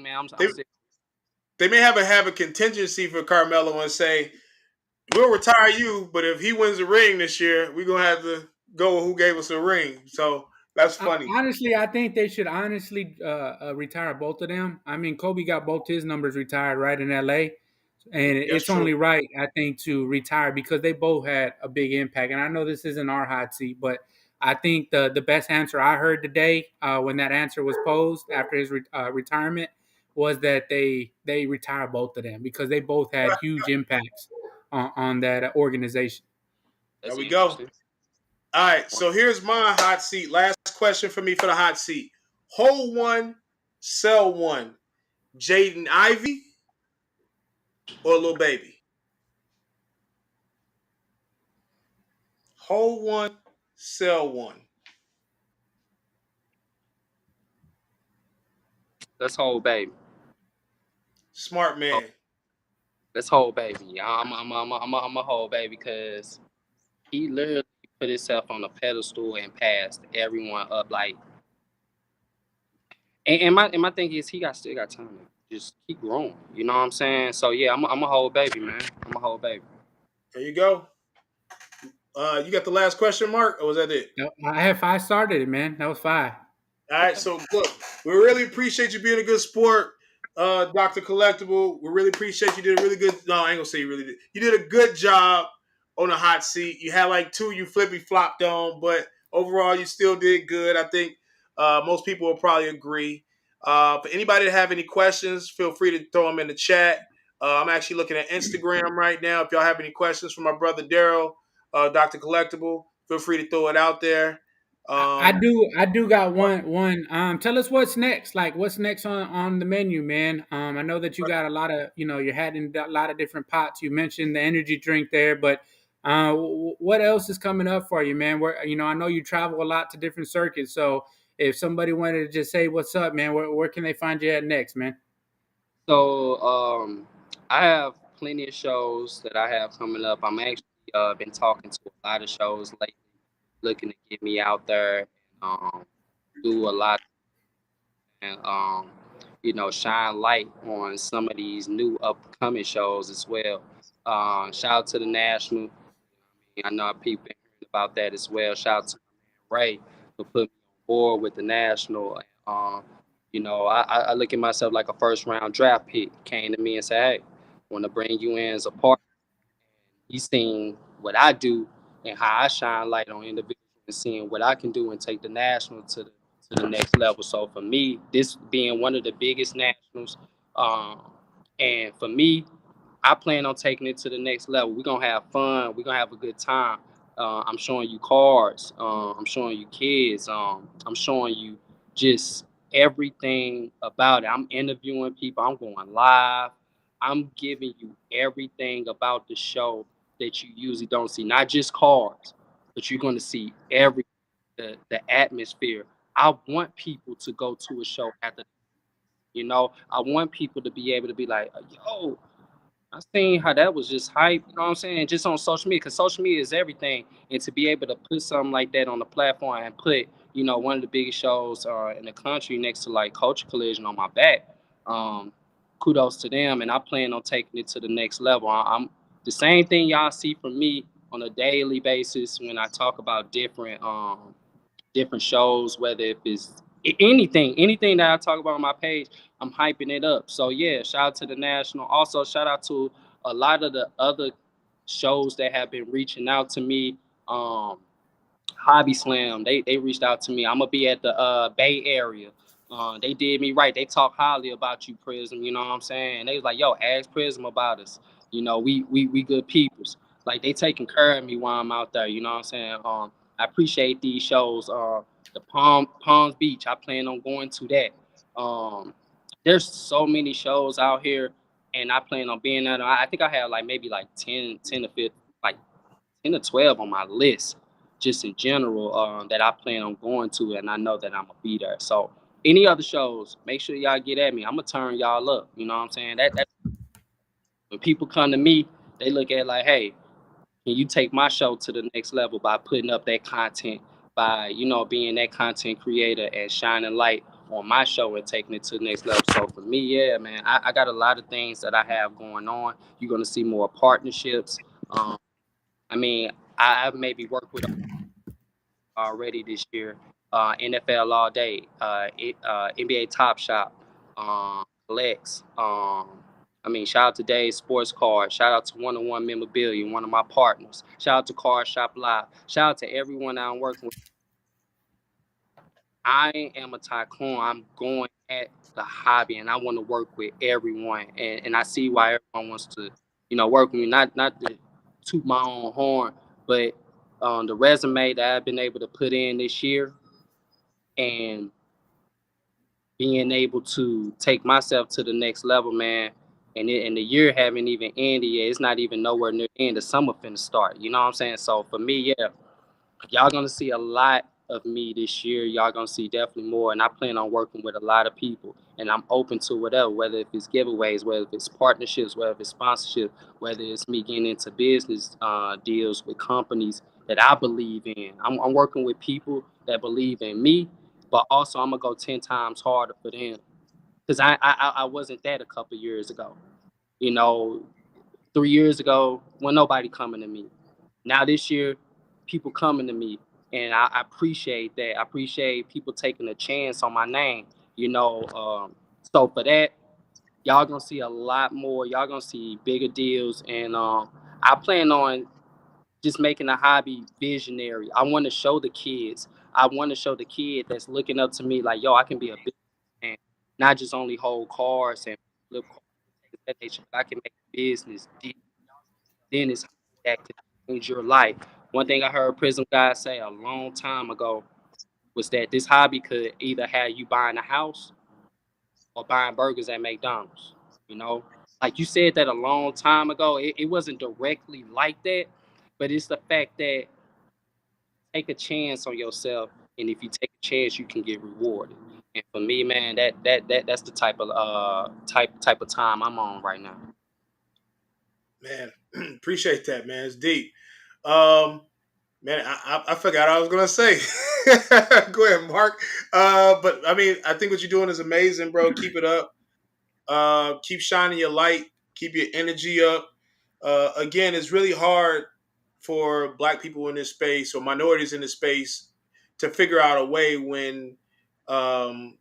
man, I'm They sick. they may have a contingency for Carmelo and say we'll retire you, but if he wins the ring this year, we're gonna have to go with who gave us a ring. So that's funny. Honestly, I think they should honestly retire both of them. I mean, Kobe got both his numbers retired right in LA, and That's it's true. only right, I think, to retire because they both had a big impact. And I know this isn't our hot seat, but I think the best answer I heard today when that answer was posed after his retirement was that they retire both of them because they both had huge impacts on that organization. There That's we go. interesting. All right, so here's my hot seat. Last question for me for the hot seat. Hold one, sell one. Jaden Ivy or Lil Baby? Hold one, sell one. Let's hold baby. Smart Oh, man. let's hold baby. I'm a hold baby because he literally put himself on a pedestal and passed everyone up. Like, and my thing is he still got time to just keep growing. You know what I'm saying? So yeah, I'm a hold baby, man. I'm a hold baby. There you go. You got the last question, Mark, or was that it? I had five started it, man. That was five. All right, so look, we really appreciate you being a good sport, Dr. Collectible. We really appreciate you did a really good. No, I ain't gonna say you really did. You did a good job on the hot seat. You had like two you flippy flopped on, but overall you still did good. I think most people will probably agree. For anybody that have any questions, feel free to throw them in the chat. I'm actually looking at Instagram right now. If y'all have any questions for my brother Daryl, Dr. Collectible, feel free to throw it out there. I do got one. Tell us what's next. Like what's next on the menu, man. I know that you got a lot of, you're having a lot of different pots. You mentioned the energy drink there, but what else is coming up for you, man? Where I know you travel a lot to different circuits. So if somebody wanted to just say what's up, man, where can they find you at next, man? So I have plenty of shows that I have coming up. I'm actually been talking to a lot of shows lately, looking to get me out there and do a lot and shine light on some of these new upcoming shows as well. Shout out to the National. I know people been hearing about that as well. Shout out to my man Ray for putting me on board with the National. I look at myself like a first round draft pick. Came to me and said, "Hey, want to bring you in as a partner." He's seeing what I do and how I shine light on individuals and seeing what I can do and take the national to the next level. So for me, this being one of the biggest nationals, um, and for me, I plan on taking it to the next level. We're gonna have fun. We're gonna have a good time. I'm showing you cards. I'm showing you kids. I'm showing you just everything about it. I'm interviewing people. I'm going live. I'm giving you everything about the show that you usually don't see. Not just cards, but you're going to see the atmosphere. I want people to go to a show after. I want people to be able to be like, yo, I seen how that was just hype, you know what I'm saying? Just on social media, because social media is everything. And to be able to put something like that on the platform and put, one of the biggest shows in the country next to like Culture Collision on my back, um, kudos to them. And I plan on taking it to the next level. I'm the same thing y'all see from me on a daily basis when I talk about different shows, whether if it's anything that I talk about on my page, I'm hyping it up. So yeah, shout out to the National. Also, shout out to a lot of the other shows that have been reaching out to me. Um, Hobby Slam, they reached out to me. I'm gonna be at the Bay Area. They did me right. They talk highly about you, Prizm. You know what I'm saying? They was like, "Yo, ask Prizm about us. We good peoples. Like they taking care of me while I'm out there. You know what I'm saying? I appreciate these shows. The Palms Beach. I plan on going to that. There's so many shows out here, and I plan on being at. I think I have like maybe like 10 to 15, like 10 to 12 on my list, just in general, that I plan on going to, and I know that I'm gonna be there. So any other shows, make sure y'all get at me. I'm gonna turn y'all up. You know what I'm saying? That when people come to me, they look at it like, hey, can you take my show to the next level by putting up that content, by being that content creator and shining light on my show and taking it to the next level. So for me, yeah, man, I got a lot of things that I have going on. You're gonna see more partnerships. Um, I mean, I've maybe worked with already this year. NFL All Day, NBA Top Shop, Collects. Shout out to Dave's Sports Card. Shout out to One on One Memorabilia, one of my partners. Shout out to Car Shop Live. Shout out to everyone I'm working with. I am a tycoon. I'm going at the hobby, and I want to work with everyone. And I see why everyone wants to, work with me. Not to toot my own horn, but the resume that I've been able to put in this year, and being able to take myself to the next level, man. And the year haven't even ended yet. It's not even nowhere near the end. The summer finna start. You know what I'm saying? So for me, yeah, y'all gonna see a lot of me this year. Y'all gonna see definitely more, and I plan on working with a lot of people. And I'm open to whatever, whether if it's giveaways, whether if it's partnerships, whether if it's sponsorship, whether it's me getting into business deals with companies that I believe in. I'm working with people that believe in me, but also I'm gonna go 10 times harder for them because I wasn't that a couple years ago. You know, 3 years ago, when nobody coming to me. Now this year, people coming to me, and I appreciate that. I appreciate people taking a chance on my name. So for that, y'all gonna see a lot more. Y'all gonna see bigger deals, and I plan on just making a hobby visionary. I want to show the kids. I want to show the kid that's looking up to me like, yo, I can be a businessman. not just only hold cards and flip cards and things of that nature, but I can make business deal. Then it's that could change your life. One thing I heard Prism guy say a long time ago was that this hobby could either have you buying a house or buying burgers at McDonald's. You know, like you said that a long time ago. It wasn't directly like that, but it's the fact that take a chance on yourself, and if you take a chance, you can get rewarded. And for me, man, that's the type of time I'm on right now. Man, appreciate that, man. It's deep. Um, Man, I forgot what I was gonna say. Go ahead, Mark. But I mean, I think what you're doing is amazing, bro. Keep it up. Keep shining your light. Keep your energy up. Again, it's really hard for Black people in this space or minorities in this space to figure out a way um,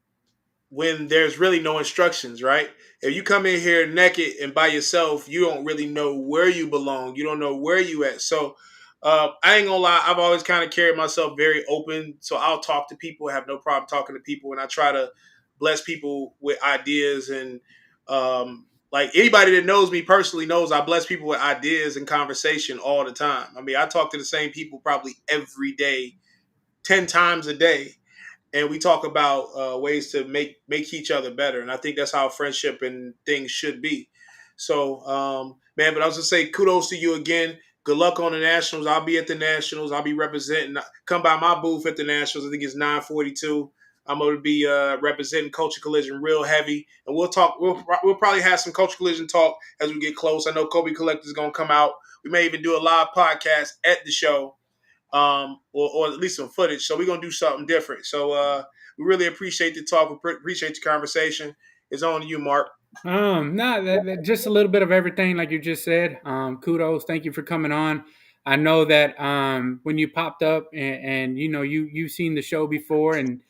when there's really no instructions, right? If you come in here naked and by yourself, you don't really know where you belong. You don't know where you at. So I ain't gonna lie, I've always kind of carried myself very open. So I'll talk to people, have no problem talking to people, and I try to bless people with ideas and like anybody that knows me personally knows I bless people with ideas and conversation all the time. I mean, I talk to the same people probably every day, 10 times a day, and we talk about ways to make each other better. And I think that's how friendship and things should be. So, man, but I was gonna say kudos to you again. Good luck on the Nationals. I'll be at the Nationals. I'll be representing. Come by my booth at the Nationals. I think it's 942. I'm going to be representing Culture Collision real heavy, and we'll talk. We'll probably have some Culture Collision talk as we get close. I know Kobe Collector is going to come out. We may even do a live podcast at the show, or at least some footage. So we're gonna do something different. So we really appreciate the talk. We appreciate the conversation. It's on to you, Mark. No, just a little bit of everything, like you just said. Kudos, thank you for coming on. I know that when you popped up, and you know you've seen the show before, and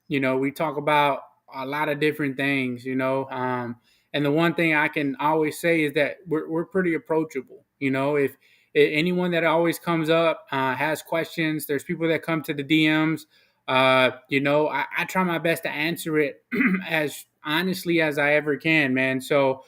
you know we talk about a lot of different things, you know. And the one thing I can always say is that we're pretty approachable. You know, if anyone that always comes up has questions, there's people that come to the DMs. You know, I try my best to answer it as honestly as I ever can, man. So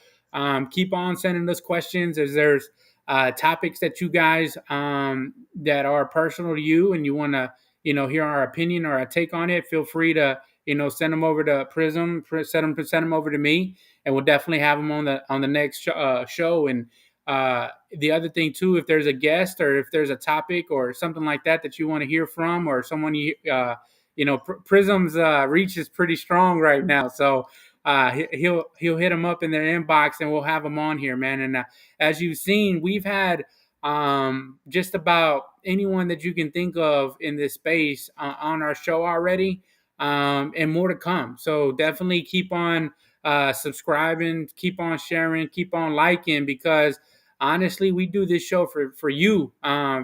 keep on sending us questions as there's topics that you guys that are personal to you and you want to, you know, hear our opinion or our take on it. Feel free to, you know, send them over to Prizm, send them over to me, and we'll definitely have them on the next show. And the other thing too, if there's a guest or if there's a topic or something like that that you want to hear from, or someone you know, Prizm's reach is pretty strong right now, so he'll hit them up in their inbox, and we'll have them on here, man. And as you've seen, we've had just about anyone that you can think of in this space on our show already, and more to come. So definitely keep on subscribing, keep on sharing, keep on liking, because honestly, we do this show for you,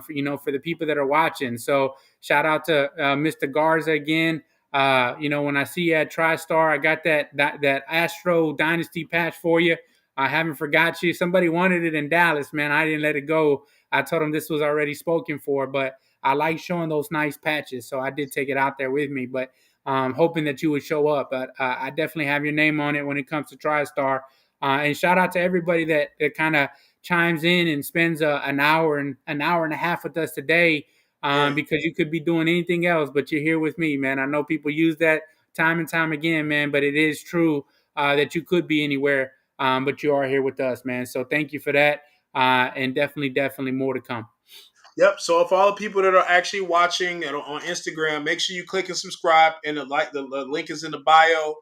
you know, for the people that are watching. So shout out to Mr. Garza again. You know, when I see you at TriStar, I got that Astro Dynasty patch for you. I haven't forgot you. Somebody wanted it in Dallas, man. I didn't let it go. I told them this was already spoken for, but I like showing those nice patches, so I did take it out there with me. But hoping that you would show up. But I definitely have your name on it when it comes to TriStar. And shout out to everybody that kind of chimes in and spends an hour and a half with us today, because you could be doing anything else, but you're here with me, man. I know people use that time and time again, man, but it is true that you could be anywhere, but you are here with us, man. So thank you for that, and definitely more to come. Yep. So for all the people that are actually watching and on Instagram, make sure you click and subscribe. And the link is in the bio.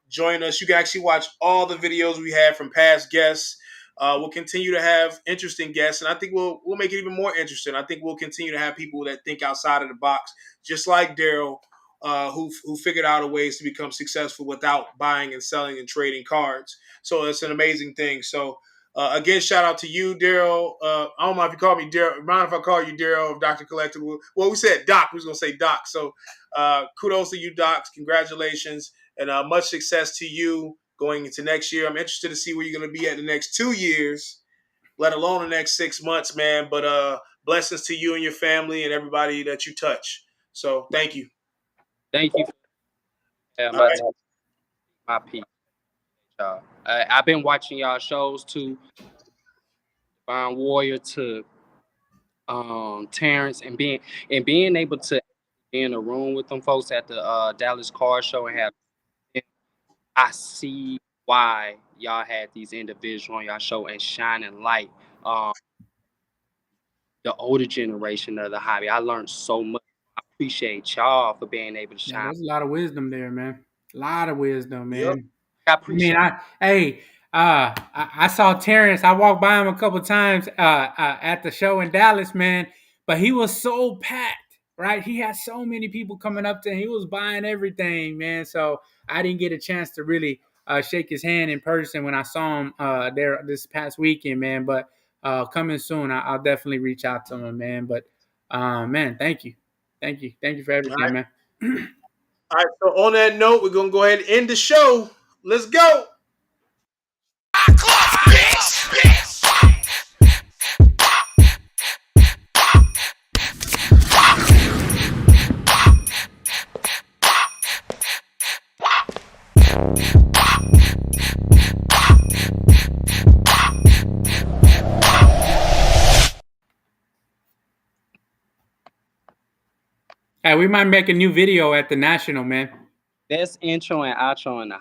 Join us. You can actually watch all the videos we had from past guests. We'll continue to have interesting guests, and I think we'll make it even more interesting. I think we'll continue to have people that think outside of the box, just like Daryl, who figured out a ways to become successful without buying and selling and trading cards. So it's an amazing thing. So again, shout out to you, Daryl. I don't mind if you call me Daryl. Mind if I call you Daryl of Dr. Collectible? Well, we said Doc. We was gonna say Doc. So kudos to you, Docs. Congratulations, and much success to you going into next year. I'm interested to see where you're gonna be at the next 2 years, let alone the next 6 months, man. But blessings to you and your family and everybody that you touch. So thank you. Thank you. All right. my piece. Y'all. I've been watching y'all shows too. Divine Warrior to Terrence and being able to be in a room with them folks at the Dallas Car Show and have I see why y'all had these individuals on y'all show and shining light. Um, the older generation of the hobby. I learned so much. I appreciate y'all for being able to Yeah, shine. there's a lot of wisdom there, man. A lot of wisdom, Yep. man. I I mean, appreciate. I saw Terrence. I walked by him a couple times at the show in Dallas, man. But he was so packed, right? He had so many people coming up to him. He was buying everything, man. So I didn't get a chance to really shake his hand in person when I saw him there this past weekend, man. But coming soon, I'll definitely reach out to him, man. But man, thank you for All everything, right. man. All right. So on that note, we're gonna go ahead and end the show. Let's go. Hey, we might make a new video at the National, man. Best intro and outro in the